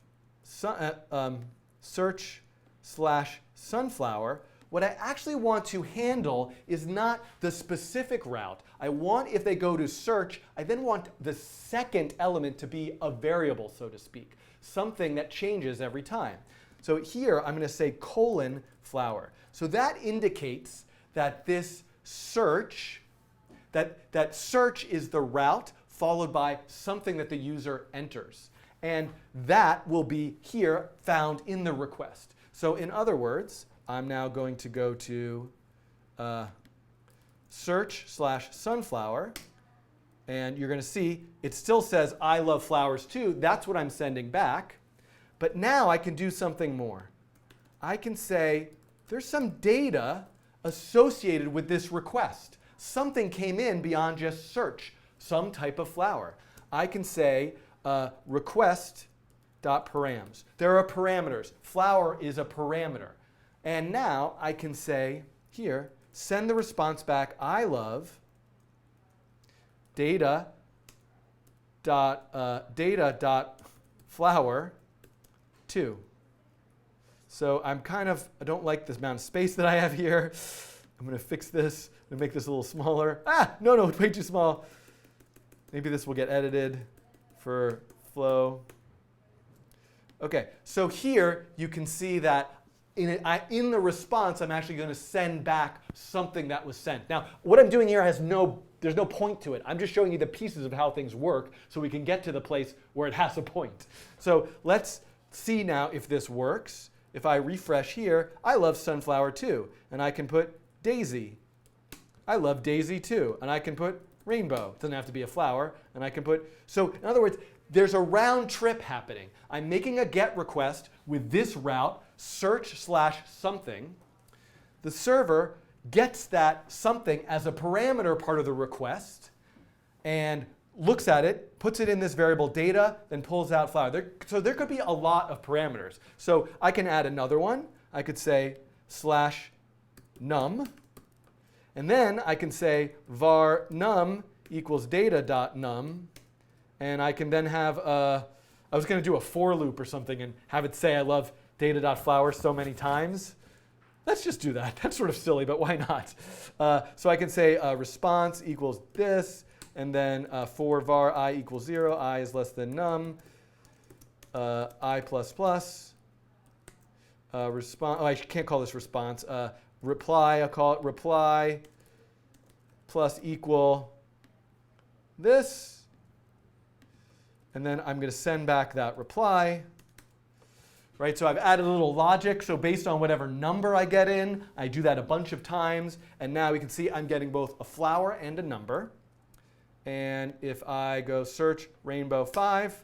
/sunflower, what I actually want to handle is not the specific route. I want, if they go to search, I then want the second element to be a variable, so to speak, something that changes every time. So here, I'm going to say :flower. So that indicates that this search, that search is the route followed by something that the user enters. And that will be here found in the request. So in other words, I'm now going to go to search /sunflower. And you're going to see it still says, I love flowers too. That's what I'm sending back. But now I can do something more. I can say, there's some data associated with this request. Something came in beyond just search, some type of flower. I can say request.params. There are parameters. Flower is a parameter. And now I can say here, send the response back, I love data.flower 2. So I don't like this amount of space that I have here. I'm going to fix this and make this a little smaller. No, it's way too small. Maybe this will get edited for flow. Okay, so here you can see that in the response, I'm actually going to send back something that was sent. Now, what I'm doing here there's no point to it. I'm just showing you the pieces of how things work so we can get to the place where it has a point. So let's see now if this works. If I refresh here, I love sunflower too. And I can put Daisy. I love Daisy too. And I can put rainbow. It doesn't have to be a flower. And I can put, so in other words, there's a round trip happening. I'm making a GET request with this route, search/something. The server gets that something as a parameter part of the request and looks at it, puts it in this variable data, then pulls out flower. So there could be a lot of parameters. So I can add another one. I could say /num. And then I can say var num equals data.num. And I can then have I was going to do a for loop or something and have it say I love data.flower so many times. Let's just do that. That's sort of silly, but why not? So I can say response equals this, and then for var I equals 0, I is less than num, I plus plus, response. Oh, I can't call this response. Reply, I'll call it reply plus equal this. And then I'm going to send back that reply. Right, so I've added a little logic. So based on whatever number I get in, I do that a bunch of times. And now we can see I'm getting both a flower and a number. And if I go search rainbow 5,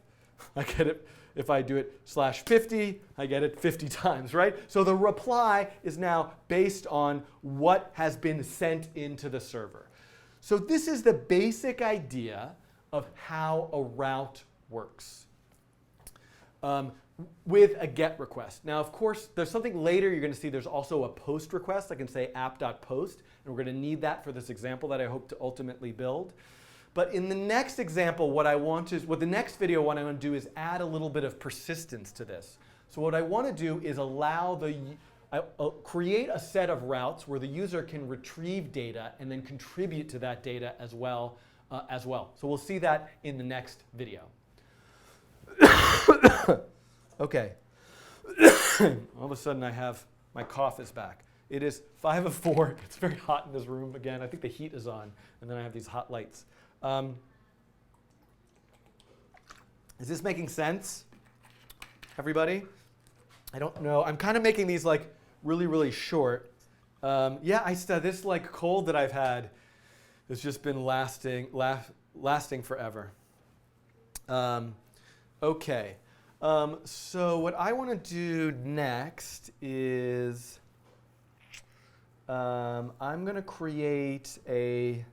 I get it. If I do it /50, I get it 50 times, right? So the reply is now based on what has been sent into the server. So this is the basic idea of how a route works with a GET request. Now, of course, there's something later you're going to see there's also a POST request. I can say app.post, and we're going to need that for this example that I hope to ultimately build. But in the next example, what the next video, what I want to do is add a little bit of persistence to this. So what I want to do is create a set of routes where the user can retrieve data and then contribute to that data as well. So we'll see that in the next video. Okay. All of a sudden my cough is back. It is 5 of 4. It's very hot in this room again. I think the heat is on, and then I have these hot lights. Is this making sense, everybody? I don't know. I'm kind of making these like really, really short. Yeah, this like cold that I've had has just been lasting forever. Okay. So what I want to do next is I'm going to create a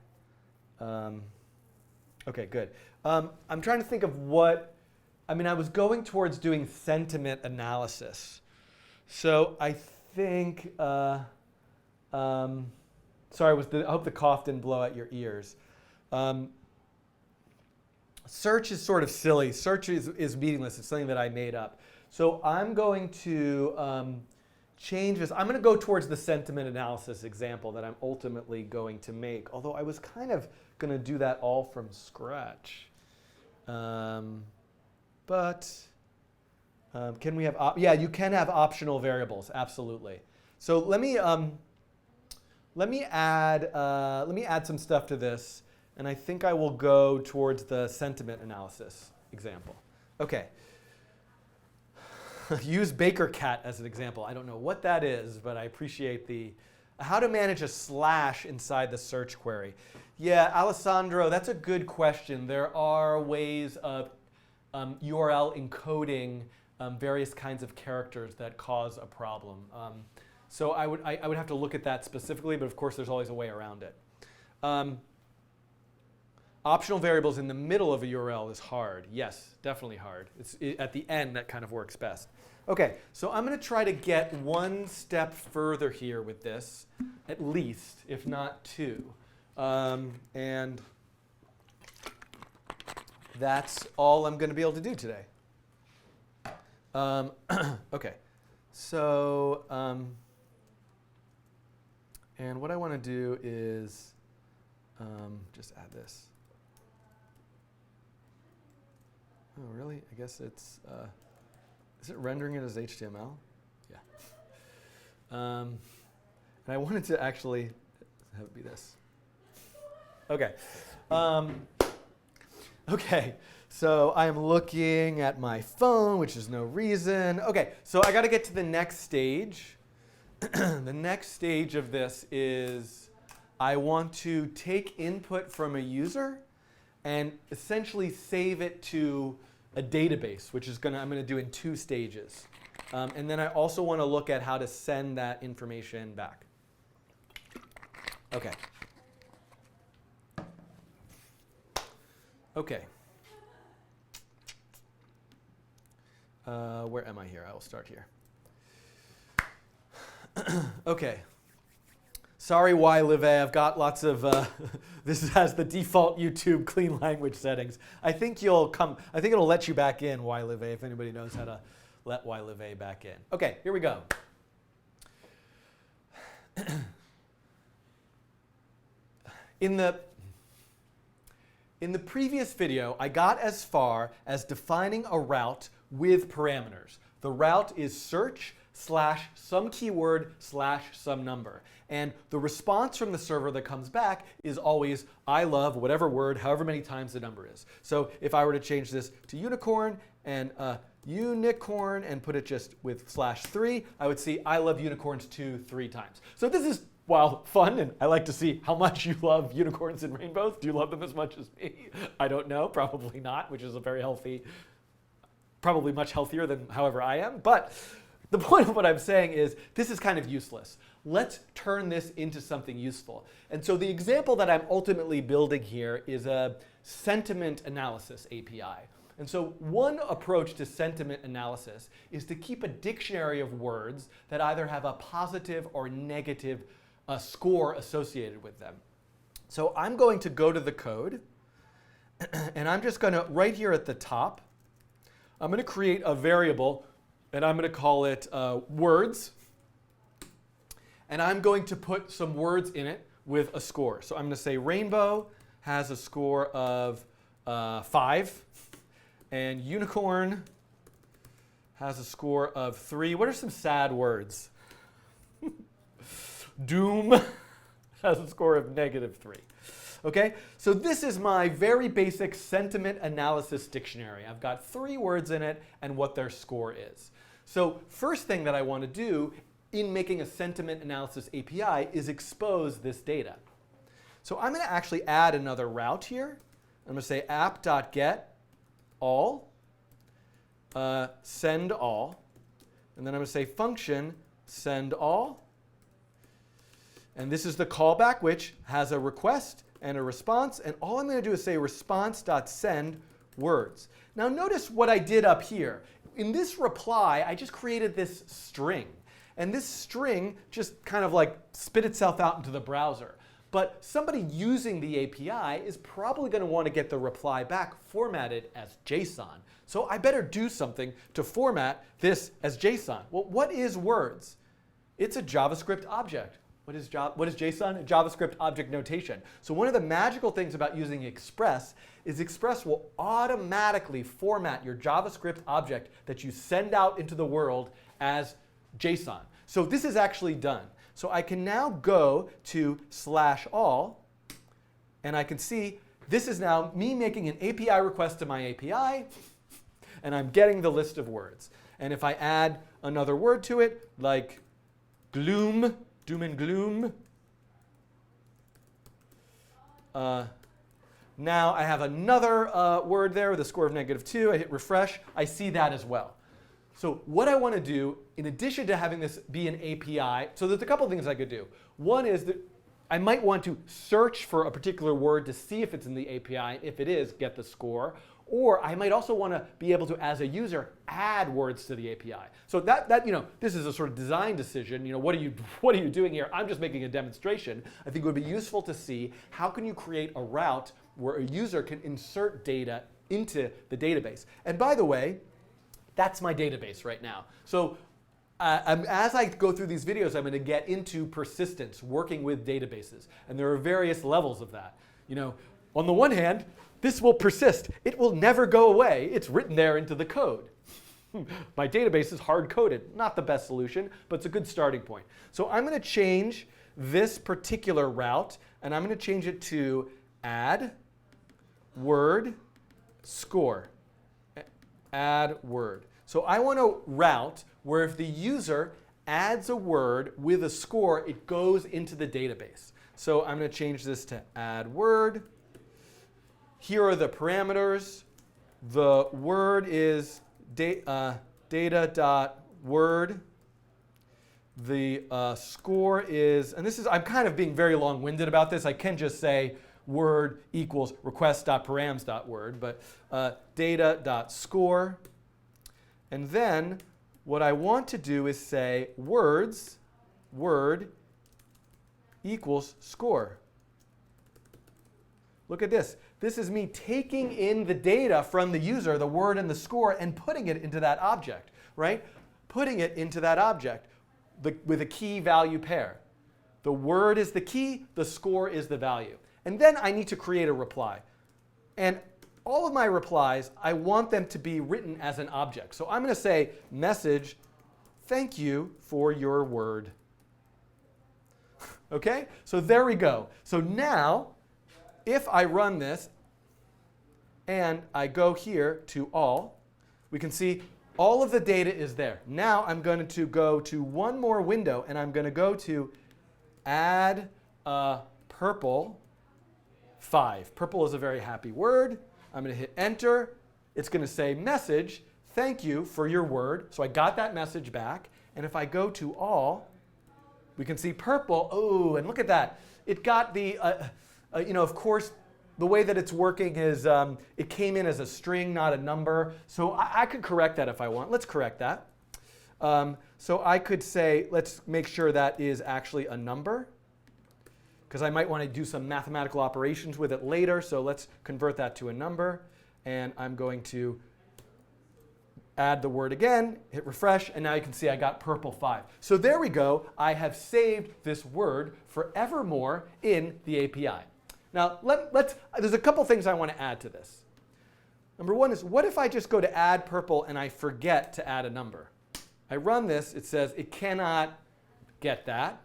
okay, good. I'm trying to think of I was going towards doing sentiment analysis. So I think, sorry, I hope the cough didn't blow out your ears. Search is sort of silly. Search is meaningless. It's something that I made up. So I'm going to change this. I'm going to go towards the sentiment analysis example that I'm ultimately going to make, although I was kind of going to do that all from scratch. Can we have, yeah, you can have optional variables, absolutely. So let me add some stuff to this, and I think I will go towards the sentiment analysis example. Okay. Use Baker Cat as an example. I don't know what that is, but I appreciate how to manage a slash inside the search query. Yeah, Alessandro, that's a good question. There are ways of URL encoding various kinds of characters that cause a problem. So I would have to look at that specifically, but of course there's always a way around it. Optional variables in the middle of a URL is hard. Yes, definitely hard. At the end that kind of works best. Okay, so I'm going to try to get one step further here with this, at least, if not two. And that's all I'm going to be able to do today. Okay, so and what I want to do is just add this. Oh, really? I guess it's, is it rendering it as HTML? Yeah. And I wanted to actually have it be this. Okay. Okay, so I am looking at my phone, which is no reason. Okay, so I got to get to the next stage. The next stage of this is I want to take input from a user and essentially save it to a database, which is I'm going to do in 2 stages. And then I also want to look at how to send that information back. OK. OK. Where am I here? I will start here. OK. Sorry, ylib. I've got lots of, this has the default YouTube clean language settings. I think it'll let you back in, ylib, if anybody knows how to let ylib back in. OK, here we go. In the previous video, I got as far as defining a route with parameters. The route is search / some keyword / some number. And the response from the server that comes back is always, I love whatever word, however many times the number is. So if I were to change this to unicorn and unicorn and put it just with /3, I would see I love unicorns 3 times. So this is, while fun, and I like to see how much you love unicorns and rainbows. Do you love them as much as me? I don't know, probably not, which is a very healthy, probably much healthier than however I am. But the point of what I'm saying is this is kind of useless. Let's turn this into something useful. And so the example that I'm ultimately building here is a sentiment analysis API. And so one approach to sentiment analysis is to keep a dictionary of words that either have a positive or negative score associated with them. So I'm going to go to the code, and I'm just going to, right here at the top, I'm going to create a variable, and I'm going to call it words. And I'm going to put some words in it with a score. So I'm going to say rainbow has a score of 5, and unicorn has a score of 3. What are some sad words? Doom has a score of -3. OK? So this is my very basic sentiment analysis dictionary. I've got 3 words in it and what their score is. So first thing that I want to do in making a sentiment analysis API is expose this data. So I'm going to actually add another route here. I'm going to say app.get all, send all. And then I'm going to say function send all. And this is the callback, which has a request and a response. And all I'm going to do is say response.send words. Now notice what I did up here. In this reply, I just created this string. And this string just kind of like spit itself out into the browser. But somebody using the API is probably going to want to get the reply back formatted as JSON. So I better do something to format this as JSON. Well, what is words? It's a JavaScript object. What is JSON? A JavaScript object notation. So one of the magical things about using Express is Express will automatically format your JavaScript object that you send out into the world as JSON. So this is actually done. So I can now go to /all, and I can see this is now me making an API request to my API, and I'm getting the list of words. And if I add another word to it, like gloom, doom and gloom, now I have another word there with a score of -2. I hit refresh. I see that as well. So what I want to do, in addition to having this be an API, so there's a couple things I could do. One is that I might want to search for a particular word to see if it's in the API. If it is, get the score. Or I might also want to be able to, as a user, add words to the API. So this is a sort of design decision. What are you doing here? I'm just making a demonstration. I think it would be useful to see how can you create a route where a user can insert data into the database. And by the way, that's my database right now. So as I go through these videos, I'm going to get into persistence, working with databases. And there are various levels of that. On the one hand, this will persist. It will never go away. It's written there into the code. My database is hard-coded. Not the best solution, but it's a good starting point. So I'm going to change this particular route, and I'm going to change it to add word score. Add word. So I want a route where if the user adds a word with a score, it goes into the database. So I'm going to change this to add word. Here are the parameters. The word is data.word. The score is, and this is, I'm kind of being very long-winded about this. I can just say word equals request.params.word, but data.score. And then what I want to do is say word equals score. Look at this. This is me taking in the data from the user, the word and the score, and putting it into that object, right? Putting it into that object with a key value pair. The word is the key, the score is the value. And then I need to create a reply. And all of my replies, I want them to be written as an object. So I'm going to say message, thank you for your word. OK? So there we go. So now, if I run this and I go here to all, we can see all of the data is there. Now I'm going to go to one more window, and I'm going to go to add purple 5. Purple is a very happy word. I'm going to hit enter. It's going to say message, thank you for your word. So I got that message back. And if I go to all, we can see purple. Oh, and look at that. It got the, of course, the way that it's working is it came in as a string, not a number. So I could correct that if I want. Let's correct that. So I could say, let's make sure that is actually a number, because I might want to do some mathematical operations with it later. So let's convert that to a number. And I'm going to add the word again, hit refresh, and now you can see I got purple 5. So there we go. I have saved this word forevermore in the API. Now, there's a couple things I want to add to this. Number one is, what if I just go to add purple and I forget to add a number? I run this. It says it cannot get that.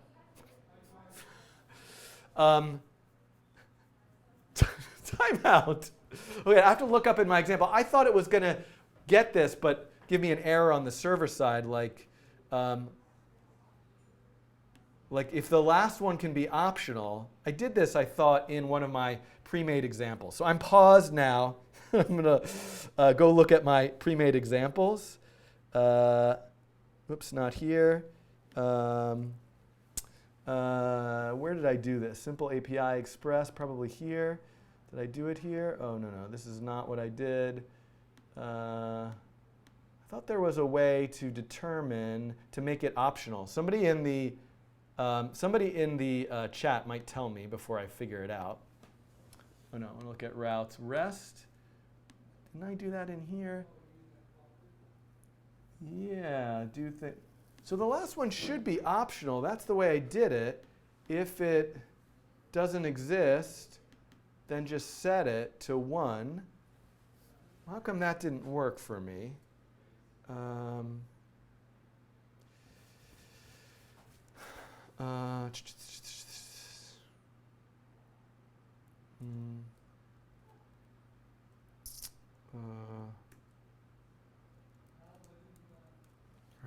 Timeout. Okay, I have to look up in my example. I thought it was going to get this, but give me an error on the server side, like if the last one can be optional. I did this, I thought, in one of my pre-made examples. So I'm paused now. I'm going to go look at my pre-made examples. Whoops, not here. Where did I do this? Simple API Express, probably here. Did I do it here? Oh, no, this is not what I did. I thought there was a way to determine, to make it optional. Somebody in the chat might tell me before I figure it out. Oh no, I want to look at routes. REST. Didn't I do that in here? Yeah, so the last one should be optional. That's the way I did it. If it doesn't exist, then just set it to 1. How come that didn't work for me?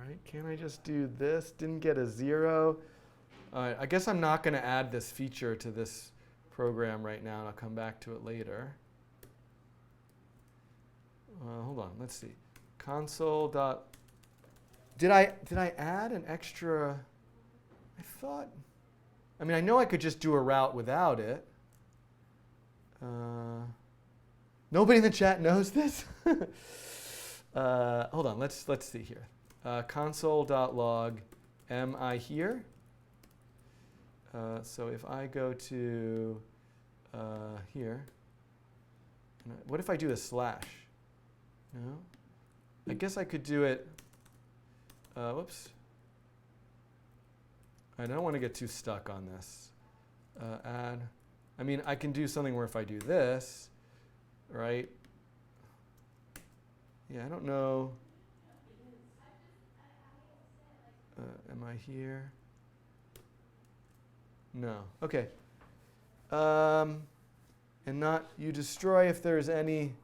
Right? Can't I just do this? Didn't get a 0. I guess I'm not going to add this feature to this program right now, and I'll come back to it later. Hold on, let's see. Console. Did I add an extra? I know I could just do a route without it. Nobody in the chat knows this? Hold on, let's see here. Console.log, am I here? So if I go to here, what if I do a slash? No? I guess I could do it, whoops. I don't want to get too stuck on this. Add, I can do something where if I do this, right? Yeah, I don't know. Am I here? No. OK. And not you destroy if there's any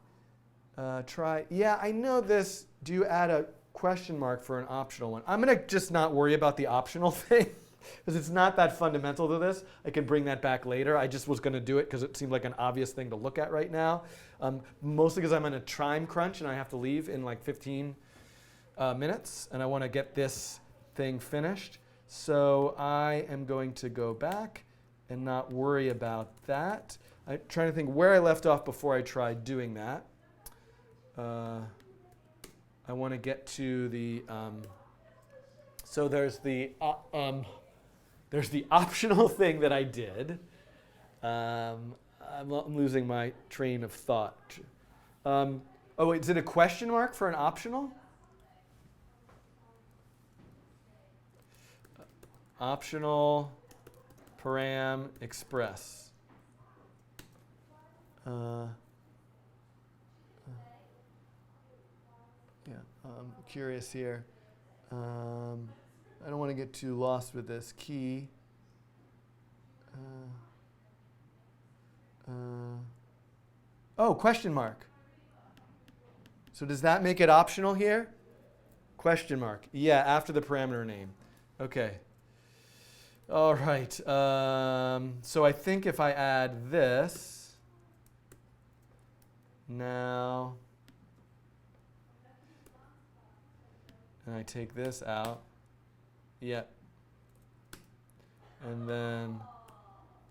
try. Yeah, I know this. Do you add a question mark for an optional one? I'm going to just not worry about the optional thing. because it's not that fundamental to this. I can bring that back later. I just was going to do it because it seemed like an obvious thing to look at right now. Mostly because I'm on a time crunch and I have to leave in like 15 minutes, and I want to get this thing finished. So I am going to go back and not worry about that. I'm trying to think where I left off before I tried doing that. I want to get to the, so there's the optional thing that I did. I'm losing my train of thought. Oh, wait, is it a question mark for an optional? Optional param express. Yeah, I'm curious here. I don't want to get too lost with this key. Oh, question mark. So does that make it optional here? Question mark. Yeah, after the parameter name. OK. All right. So I think if I add this now, and I take this out, yep. And then,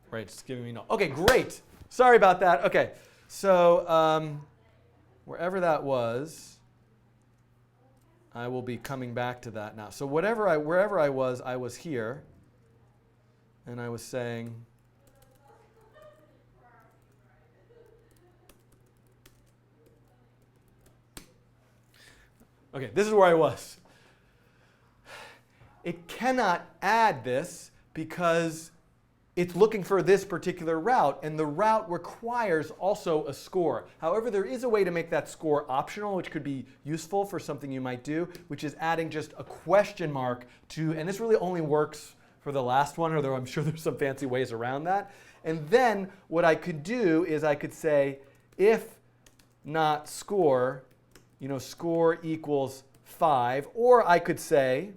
right, it's giving me no. OK, great. Sorry about that. OK, so wherever that was, I will be coming back to that now. So wherever I was here. And I was saying, OK, this is where I was. It cannot add this because it's looking for this particular route, and the route requires also a score. However, there is a way to make that score optional, which could be useful for something you might do, which is adding just a question mark to, and this really only works for the last one, although I'm sure there's some fancy ways around that. And then what I could do is I could say, if not score, score equals 5. Or I could say,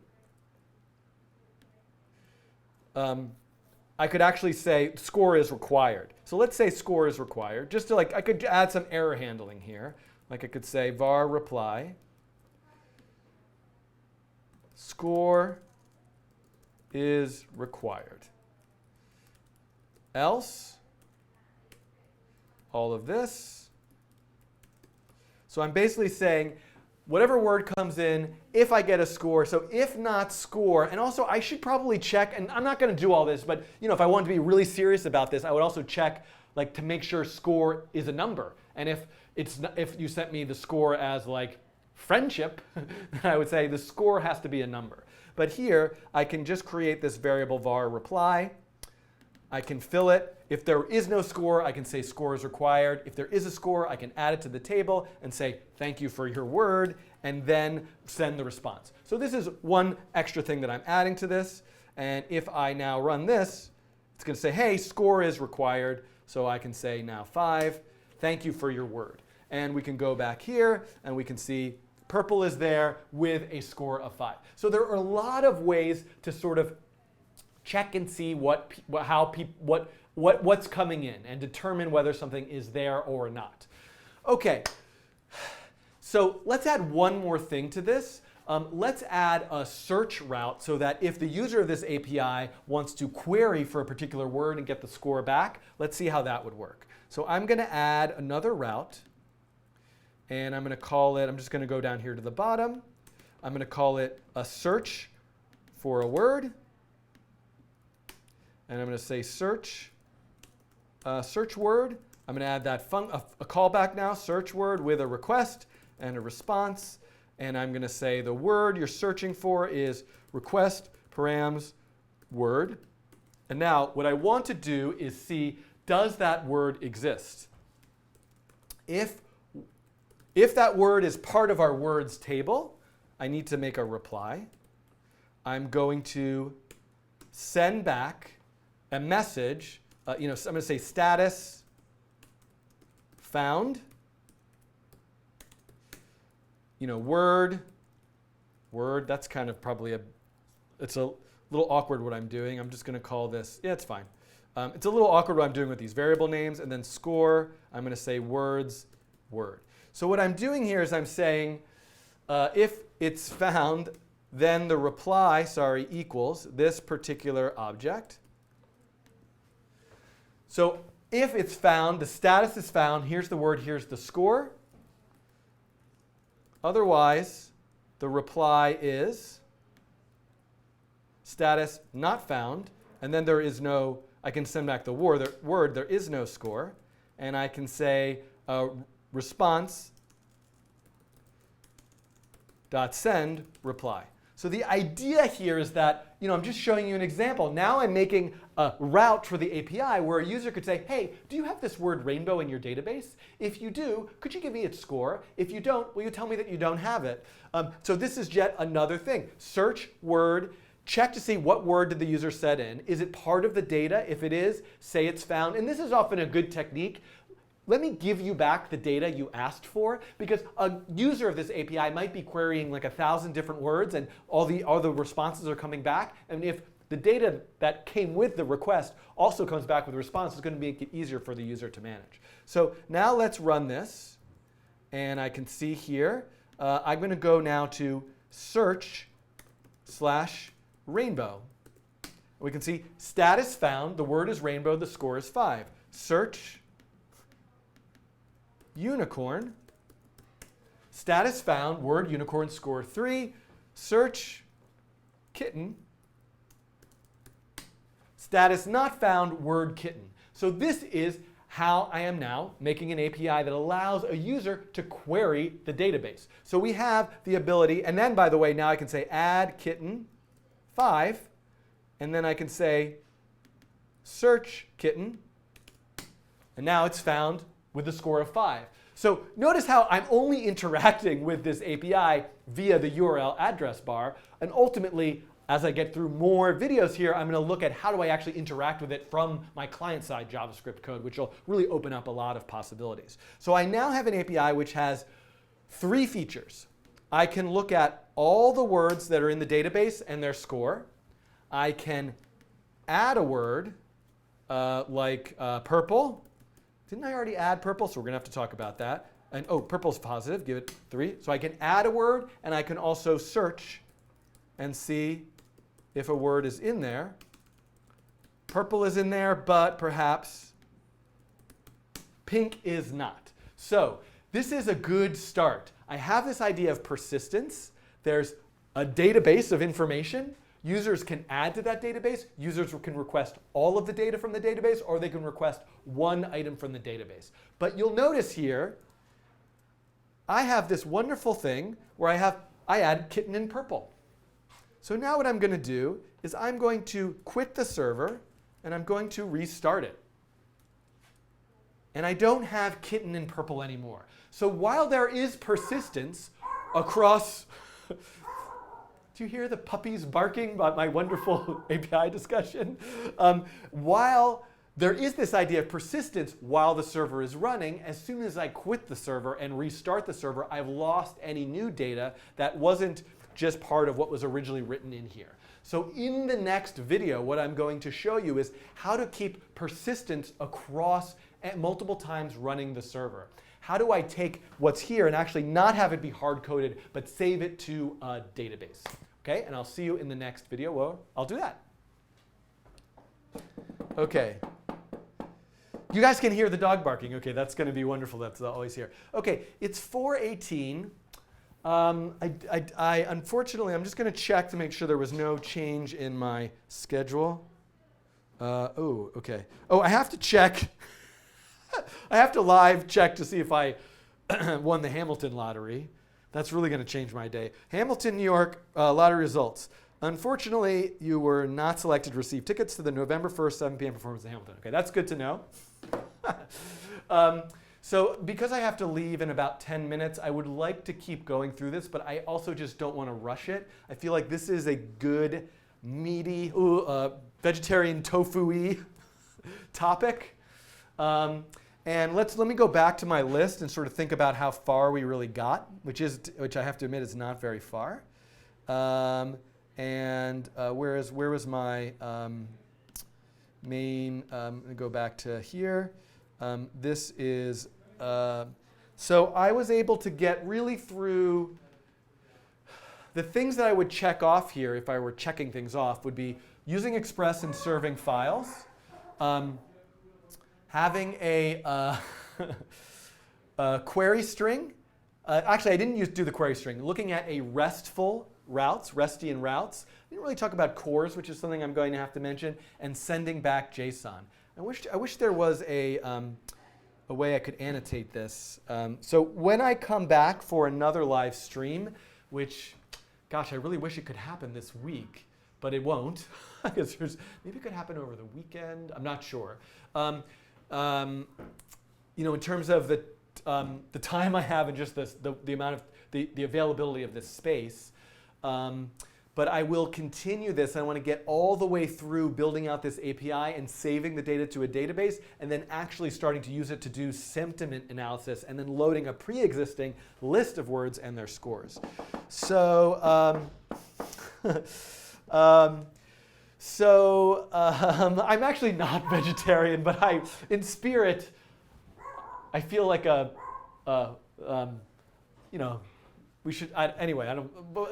I could actually say score is required. So let's say score is required. Just to I could add some error handling here. Like I could say var reply score is required. Else, all of this. So I'm basically saying whatever word comes in, if I get a score, so if not score, and also I should probably check, and I'm not going to do all this, but if I wanted to be really serious about this, I would also check to make sure score is a number. And if you sent me the score as friendship, then I would say the score has to be a number. But here, I can just create this variable var reply. I can fill it. If there is no score, I can say score is required. If there is a score, I can add it to the table and say thank you for your word, and then send the response. So this is one extra thing that I'm adding to this. And if I now run this, it's going to say, hey, score is required. So I can say now 5, thank you for your word. And we can go back here, and we can see purple is there with a score of 5. So there are a lot of ways to sort of check and see what's coming in and determine whether something is there or not. OK, so let's add one more thing to this. Let's add a search route so that if the user of this API wants to query for a particular word and get the score back, let's see how that would work. So I'm going to add another route. And I'm going to call it, I'm just going to go down here to the bottom. I'm going to call it a search for a word. And I'm going to say search word. I'm going to add that a callback now, search word with a request and a response. And I'm going to say the word you're searching for is request params word. And now what I want to do is see, does that word exist? If that word is part of our words table, I need to make a reply. I'm going to send back a message. I'm going to say status found. Word. That's kind of probably it's a little awkward what I'm doing. I'm just going to call this, yeah, it's fine. It's a little awkward what I'm doing with these variable names. And then score, I'm going to say words, word. So what I'm doing here is I'm saying if it's found, then the reply, equals this particular object. So if it's found, the status is found, here's the word, here's the score. Otherwise, the reply is status not found, and then there is no, I can send back the word, there is no score, and I can say response dot send reply. So the idea here is that, I'm just showing you an example. Now I'm making a route for the API where a user could say, hey, do you have this word rainbow in your database? If you do, could you give me its score? If you don't, will you tell me that you don't have it? So this is yet another thing. Search word, check to see what word did the user set in. Is it part of the data? If it is, say it's found. And this is often a good technique. Let me give you back the data you asked for, because a user of this API might be querying like 1,000 different words and all the responses are coming back. And if the data that came with the request also comes back with a response, it's going to make it easier for the user to manage. So now let's run this. And I can see here, I'm going to go now to search/rainbow. We can see status found, the word is rainbow, the score is 5. Search unicorn, status found, word unicorn, score 3. Search kitten, status not found, word kitten. So this is how I am now making an API that allows a user to query the database. So we have the ability, and then by the way, now I can say add kitten 5, and then I can say search kitten, and now it's found with a score of 5. So notice how I'm only interacting with this API via the URL address bar. And ultimately, as I get through more videos here, I'm going to look at how do I actually interact with it from my client-side JavaScript code, which will really open up a lot of possibilities. So I now have an API which has 3 features. I can look at all the words that are in the database and their score. I can add a word like purple. Didn't I already add purple? So we're going to have to talk about that. And oh, purple's positive. Give it 3. So I can add a word, and I can also search and see if a word is in there. Purple is in there, but perhaps pink is not. So this is a good start. I have this idea of persistence. There's a database of information. Users can add to that database. Users can request all of the data from the database, or they can request one item from the database. But you'll notice here, I have this wonderful thing where I add kitten and purple. So now what I'm going to do is I'm going to quit the server, and I'm going to restart it. And I don't have kitten and purple anymore. So while there is persistence across do you hear the puppies barking about my wonderful API discussion? While there is this idea of persistence while the server is running, as soon as I quit the server and restart the server, I've lost any new data that wasn't just part of what was originally written in here. So in the next video, what I'm going to show you is how to keep persistence across multiple times running the server. How do I take what's here and actually not have it be hard-coded, but save it to a database? Okay, and I'll see you in the next video. Well, I'll do that. Okay. You guys can hear the dog barking. Okay, that's going to be wonderful. That's always here. Okay, it's 4:18. Unfortunately, I'm just going to check to make sure there was no change in my schedule. Oh, okay. Oh, I have to check. I have to live check to see if I won the Hamilton lottery. That's really going to change my day. Hamilton, New York, lottery results. Unfortunately, you were not selected to receive tickets to the November 1st, 7 p.m. performance in Hamilton. Okay, that's good to know. So because I have to leave in about 10 minutes, I would like to keep going through this, but I also just don't want to rush it. I feel like this is a good, meaty, vegetarian tofu-y topic. And let me go back to my list and sort of think about how far we really got, which I have to admit is not very far. And where was my main? I'm going to go back to here. This is, so I was able to get really through the things that I would check off here if I were checking things off would be using Express and serving files, having a query string. Actually, I didn't do the query string. Looking at a RESTful routes, RESTian routes. I didn't really talk about cores, which is something I'm going to have to mention, and sending back JSON. I wish there was a way I could annotate this. So when I come back for another live stream, which, gosh, I really wish it could happen this week, but it won't. Maybe it could happen over the weekend. I'm not sure. In terms of the time I have and just the amount of the availability of this space. But I will continue this. I want to get all the way through building out this API and saving the data to a database, and then actually starting to use it to do sentiment analysis, and then loading a pre-existing list of words and their scores. So, I'm actually not vegetarian, but in spirit, I feel like we should. Anyway, I don't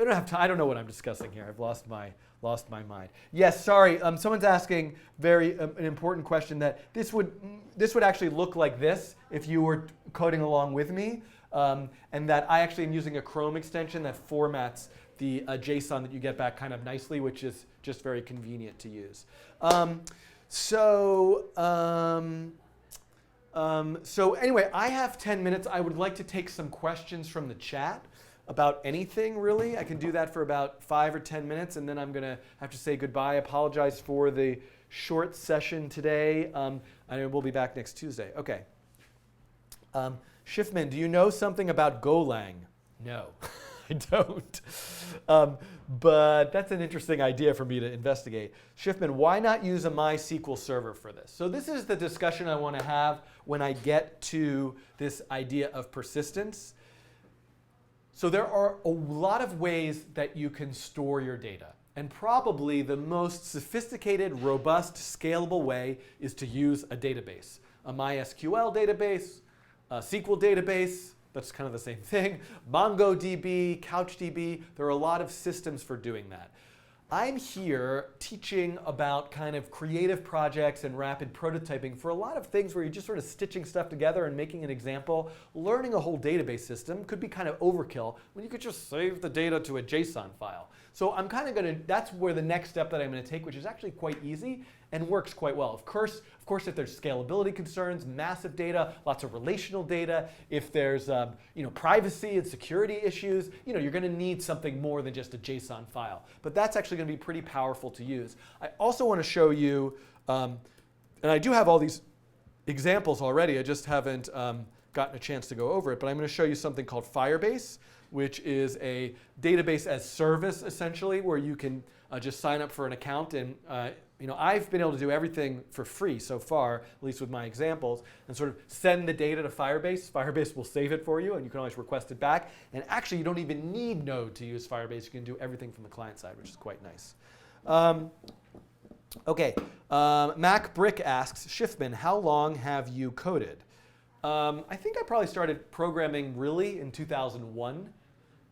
have time. I don't know what I'm discussing here. I've lost my mind. Yes, sorry. Someone's asking an important question that this would actually look like this if you were coding along with me, and that I actually am using a Chrome extension that formats the JSON that you get back kind of nicely, which is just very convenient to use. So anyway, I have 10 minutes. I would like to take some questions from the chat about anything, really. I can do that for about 5 or 10 minutes, and then I'm going to have to say goodbye. I apologize for the short session today. I will be back next Tuesday. OK. Schiffman, do you know something about Golang? No, I don't. But that's an interesting idea for me to investigate. Schiffman, why not use a MySQL server for this? So this is the discussion I want to have when I get to this idea of persistence. So there are a lot of ways that you can store your data. And probably the most sophisticated, robust, scalable way is to use a database. A MySQL database, a SQL database, that's kind of the same thing. MongoDB, CouchDB, there are a lot of systems for doing that. I'm here teaching about kind of creative projects and rapid prototyping for a lot of things where you're just sort of stitching stuff together and making an example. Learning a whole database system could be kind of overkill when you could just save the data to a JSON file. So I'm kind of going to, that's where the next step that I'm going to take, which is actually quite easy and works quite well. Of course, if there's scalability concerns, massive data, lots of relational data, if there's privacy and security issues, you're going to need something more than just a JSON file. But that's actually going to be pretty powerful to use. I also want to show you, and I do have all these examples already, I just haven't gotten a chance to go over it, but I'm going to show you something called Firebase, which is a database as service, essentially, where you can just sign up for an account. And I've been able to do everything for free so far, at least with my examples, and sort of send the data to Firebase. Firebase will save it for you, and you can always request it back. And actually, you don't even need Node to use Firebase. You can do everything from the client side, which is quite nice. Mac Brick asks, Schiffman, how long have you coded? I think I probably started programming really in 2001.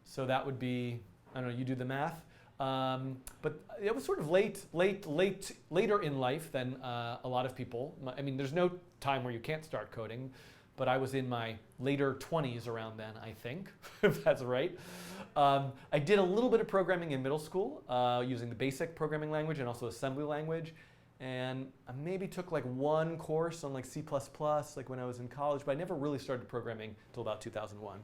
So that would be, I don't know, you do the math. But it was sort of later in life than a lot of people. I mean, there's no time where you can't start coding, but I was in my later 20s around then, I think, if that's right. I did a little bit of programming in middle school using the basic programming language and also assembly language. And I maybe took like one course on like C++, like when I was in college, but I never really started programming until about 2001.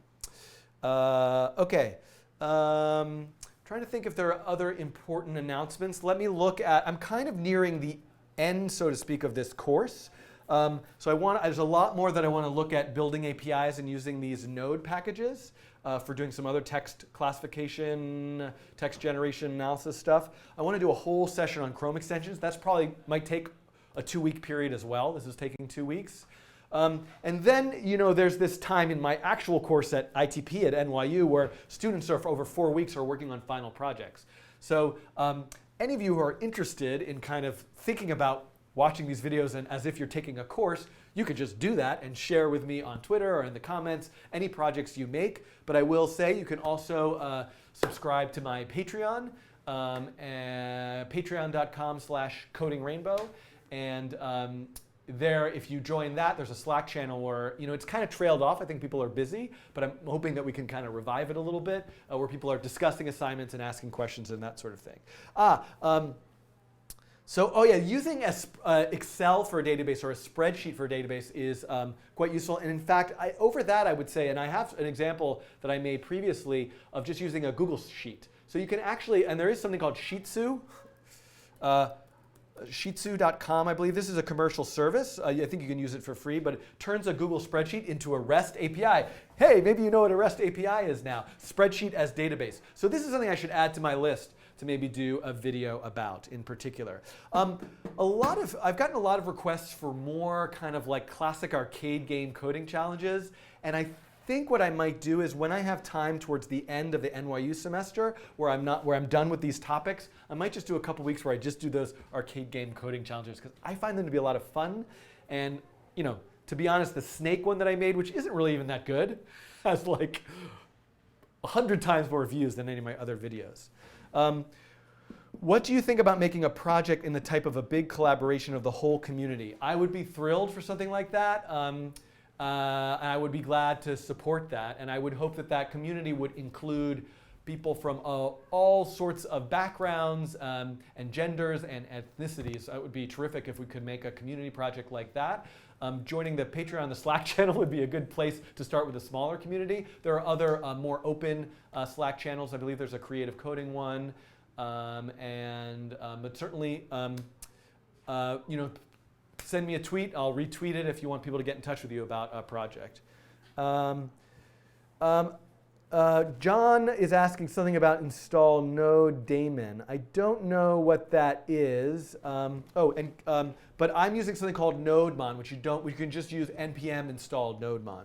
Trying to think if there are other important announcements. Let me look at, I'm kind of nearing the end, so to speak, of this course. So there's a lot more that I want to look at building APIs and using these Node packages for doing some other text classification, text generation analysis stuff. I want to do a whole session on Chrome extensions. That's probably might take a 2-week period as well. This is taking 2 weeks. And then, there's this time in my actual course at ITP at NYU where students are for over 4 weeks are working on final projects. So any of you who are interested in kind of thinking about watching these videos and as if you're taking a course, you could just do that and share with me on Twitter or in the comments any projects you make. But I will say you can also subscribe to my Patreon, patreon.com/codingrainbow. And there, if you join that, there's a Slack channel where, it's kind of trailed off. I think people are busy, but I'm hoping that we can kind of revive it a little bit, where people are discussing assignments and asking questions and that sort of thing. Using Excel for a database or a spreadsheet for a database is quite useful. And in fact, over that I would say, and I have an example that I made previously of just using a Google Sheet. So you can actually, and there is something called Sheetsu. Sheetsu.com, I believe. This is a commercial service. I think you can use it for free, but it turns a Google spreadsheet into a REST API. Hey, maybe you know what a REST API is now. Spreadsheet as database. So this is something I should add to my list to maybe do a video about in particular. I've gotten a lot of requests for more kind of like classic arcade game coding challenges, and I think what I might do is when I have time towards the end of the NYU semester where I'm done with these topics, I might just do a couple weeks where I just do those arcade game coding challenges because I find them to be a lot of fun. And to be honest, the snake one that I made, which isn't really even that good, has like 100 times more views than any of my other videos. What do you think about making a project in the type of a big collaboration of the whole community? I would be thrilled for something like that. And I would be glad to support that. And I would hope that that community would include people from all sorts of backgrounds and genders and ethnicities. It would be terrific if we could make a community project like that. Joining the Patreon, the Slack channel would be a good place to start with a smaller community. There are other more open Slack channels. I believe there's a creative coding one. But certainly, send me a tweet. I'll retweet it if you want people to get in touch with you about a project. John is asking something about install node daemon. I don't know what that is. But I'm using something called nodemon, which you can just use npm install nodemon.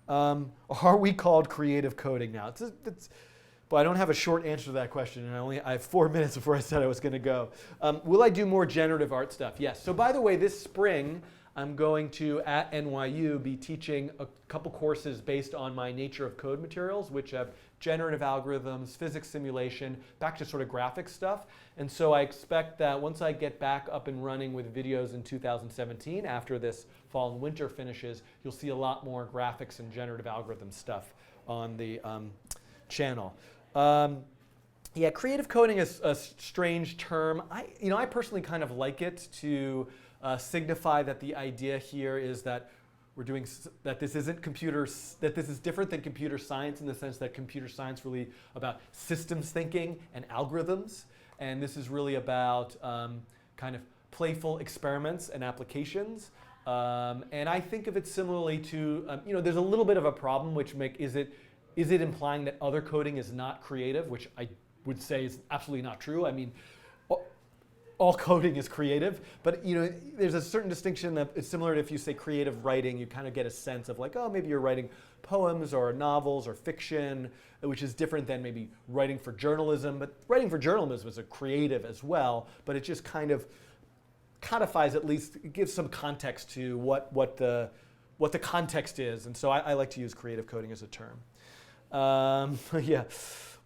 Are we called creative coding now? But I don't have a short answer to that question, and I have 4 minutes before I said I was going to go. Will I do more generative art stuff? Yes. So by the way, this spring, I'm going to, at NYU, be teaching a couple courses based on my Nature of Code materials, which have generative algorithms, physics simulation, back to sort of graphics stuff. And so I expect that once I get back up and running with videos in 2017, after this fall and winter finishes, you'll see a lot more graphics and generative algorithm stuff on the channel. Creative coding is a strange term. I personally kind of like it to signify that the idea here is that this is different than computer science in the sense that computer science really about systems thinking and algorithms, and this is really about kind of playful experiments and applications. And I think of it similarly to there's a little bit of a problem, which is it implying that other coding is not creative, which I would say is absolutely not true. I mean, all coding is creative, but there's a certain distinction that is similar to if you say creative writing, you kind of get a sense of like, oh, maybe you're writing poems or novels or fiction, which is different than maybe writing for journalism. But writing for journalism is a creative as well, but it just kind of codifies, at least, it gives some context to what the context is. And so I like to use creative coding as a term.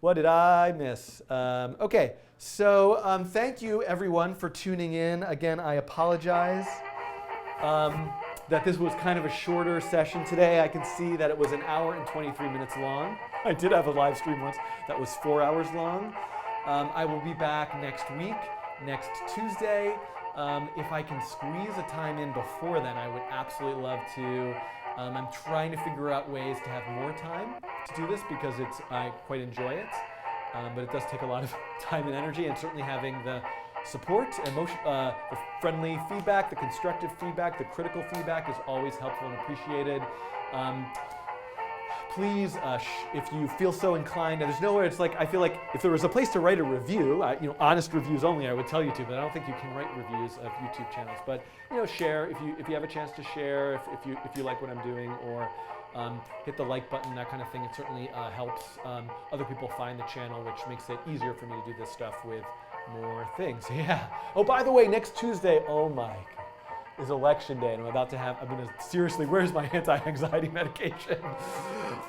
What did I miss? Okay, so thank you everyone for tuning in. Again, I apologize that this was kind of a shorter session today. I can see that it was 1 hour and 23 minutes long. I did have a live stream once that was 4 hours long. I will be back next week, next Tuesday. If I can squeeze a time in before then, I would absolutely love to. I'm trying to figure out ways to have more time to do this because I quite enjoy it, but it does take a lot of time and energy, and certainly having the support and the friendly feedback, the constructive feedback, the critical feedback is always helpful and appreciated. Please, if you feel so inclined, there's nowhere, it's like, I feel like if there was a place to write a review, honest reviews only, I would tell you to, but I don't think you can write reviews of YouTube channels. But, share, if you have a chance to share, if you like what I'm doing, or hit the like button, that kind of thing. It certainly helps other people find the channel, which makes it easier for me to do this stuff with more things. Yeah. Oh, by the way, next Tuesday, oh my, is election day, and I'm gonna seriously, where's my anti-anxiety medication?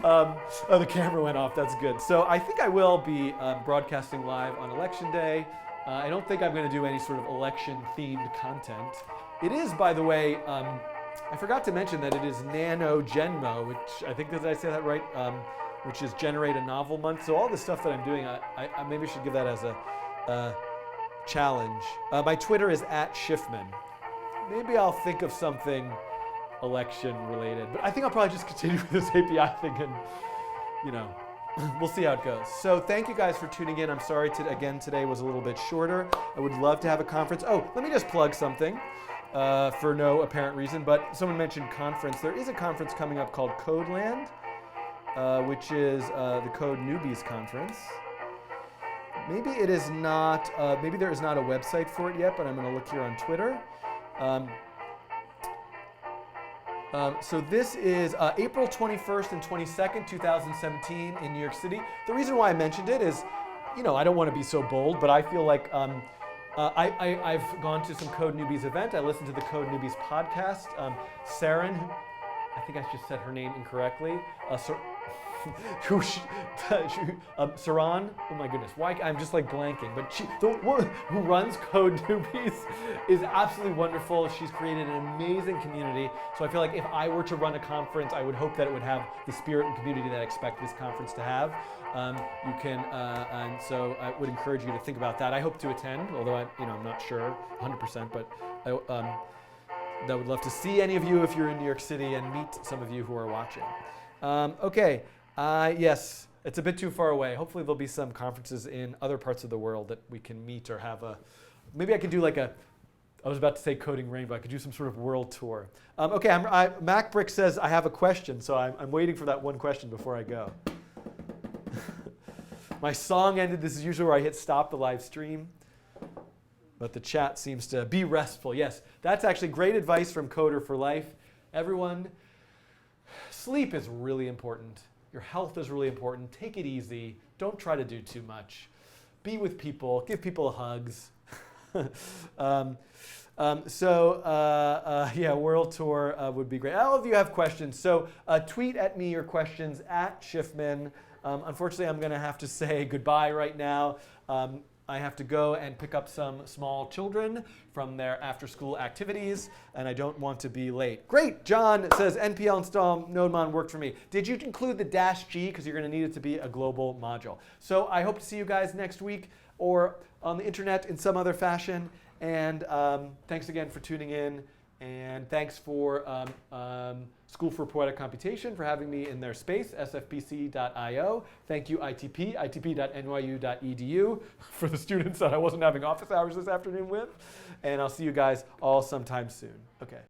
Oh, the camera went off, that's good. So I think I will be broadcasting live on election day. I don't think I'm gonna do any sort of election-themed content. It is, by the way, I forgot to mention that it is NaNoGenmo, which I think, did I say that right? Which is Generate a Novel Month. So all the stuff that I'm doing, I maybe should give that as a challenge. My Twitter is @Schiffman. Maybe I'll think of something election related, but I think I'll probably just continue with this API thing and, we'll see how it goes. So thank you guys for tuning in. I'm sorry again today was a little bit shorter. I would love to have a conference. Oh, let me just plug something for no apparent reason, but someone mentioned conference. There is a conference coming up called Codeland, which is the Code Newbies Conference. Maybe it is not, maybe there is not a website for it yet, but I'm going to look here on Twitter. So this is April 21st and 22nd, 2017 in New York City. The reason why I mentioned it is, I don't want to be so bold, but I feel like I've gone to some Code Newbies event. I listened to the Code Newbies podcast. Saren, I think I just said her name incorrectly. Saran, oh my goodness, why I'm just like blanking, but the woman who runs Code Newbies is absolutely wonderful. She's created an amazing community, so I feel like if I were to run a conference, I would hope that it would have the spirit and community that I expect this conference to have. You can, and so I would encourage you to think about that. I hope to attend, although I'm not sure 100%, but I would love to see any of you if you're in New York City and meet some of you who are watching. Okay. Yes, it's a bit too far away. Hopefully there'll be some conferences in other parts of the world that we can meet or have maybe I could do I was about to say Coding Rainbow, I could do some sort of world tour. Okay, MacBrick says I have a question, so I'm waiting for that one question before I go. My song ended. This is usually where I hit stop the live stream, but the chat seems to be restful. Yes, that's actually great advice from Coder for Life. Everyone, sleep is really important. Your health is really important. Take it easy. Don't try to do too much. Be with people. Give people hugs. Yeah, world tour would be great. All of you have questions, so tweet at me your questions @Schiffman. Unfortunately, I'm going to have to say goodbye right now. I have to go and pick up some small children from their after-school activities, and I don't want to be late. Great, John says npl install NodeMon worked for me. Did you include the -G? Because you're going to need it to be a global module. So I hope to see you guys next week or on the internet in some other fashion. And thanks again for tuning in. And thanks for School for Poetic Computation for having me in their space, sfpc.io. Thank you, ITP, itp.nyu.edu, for the students that I wasn't having office hours this afternoon with. And I'll see you guys all sometime soon. Okay.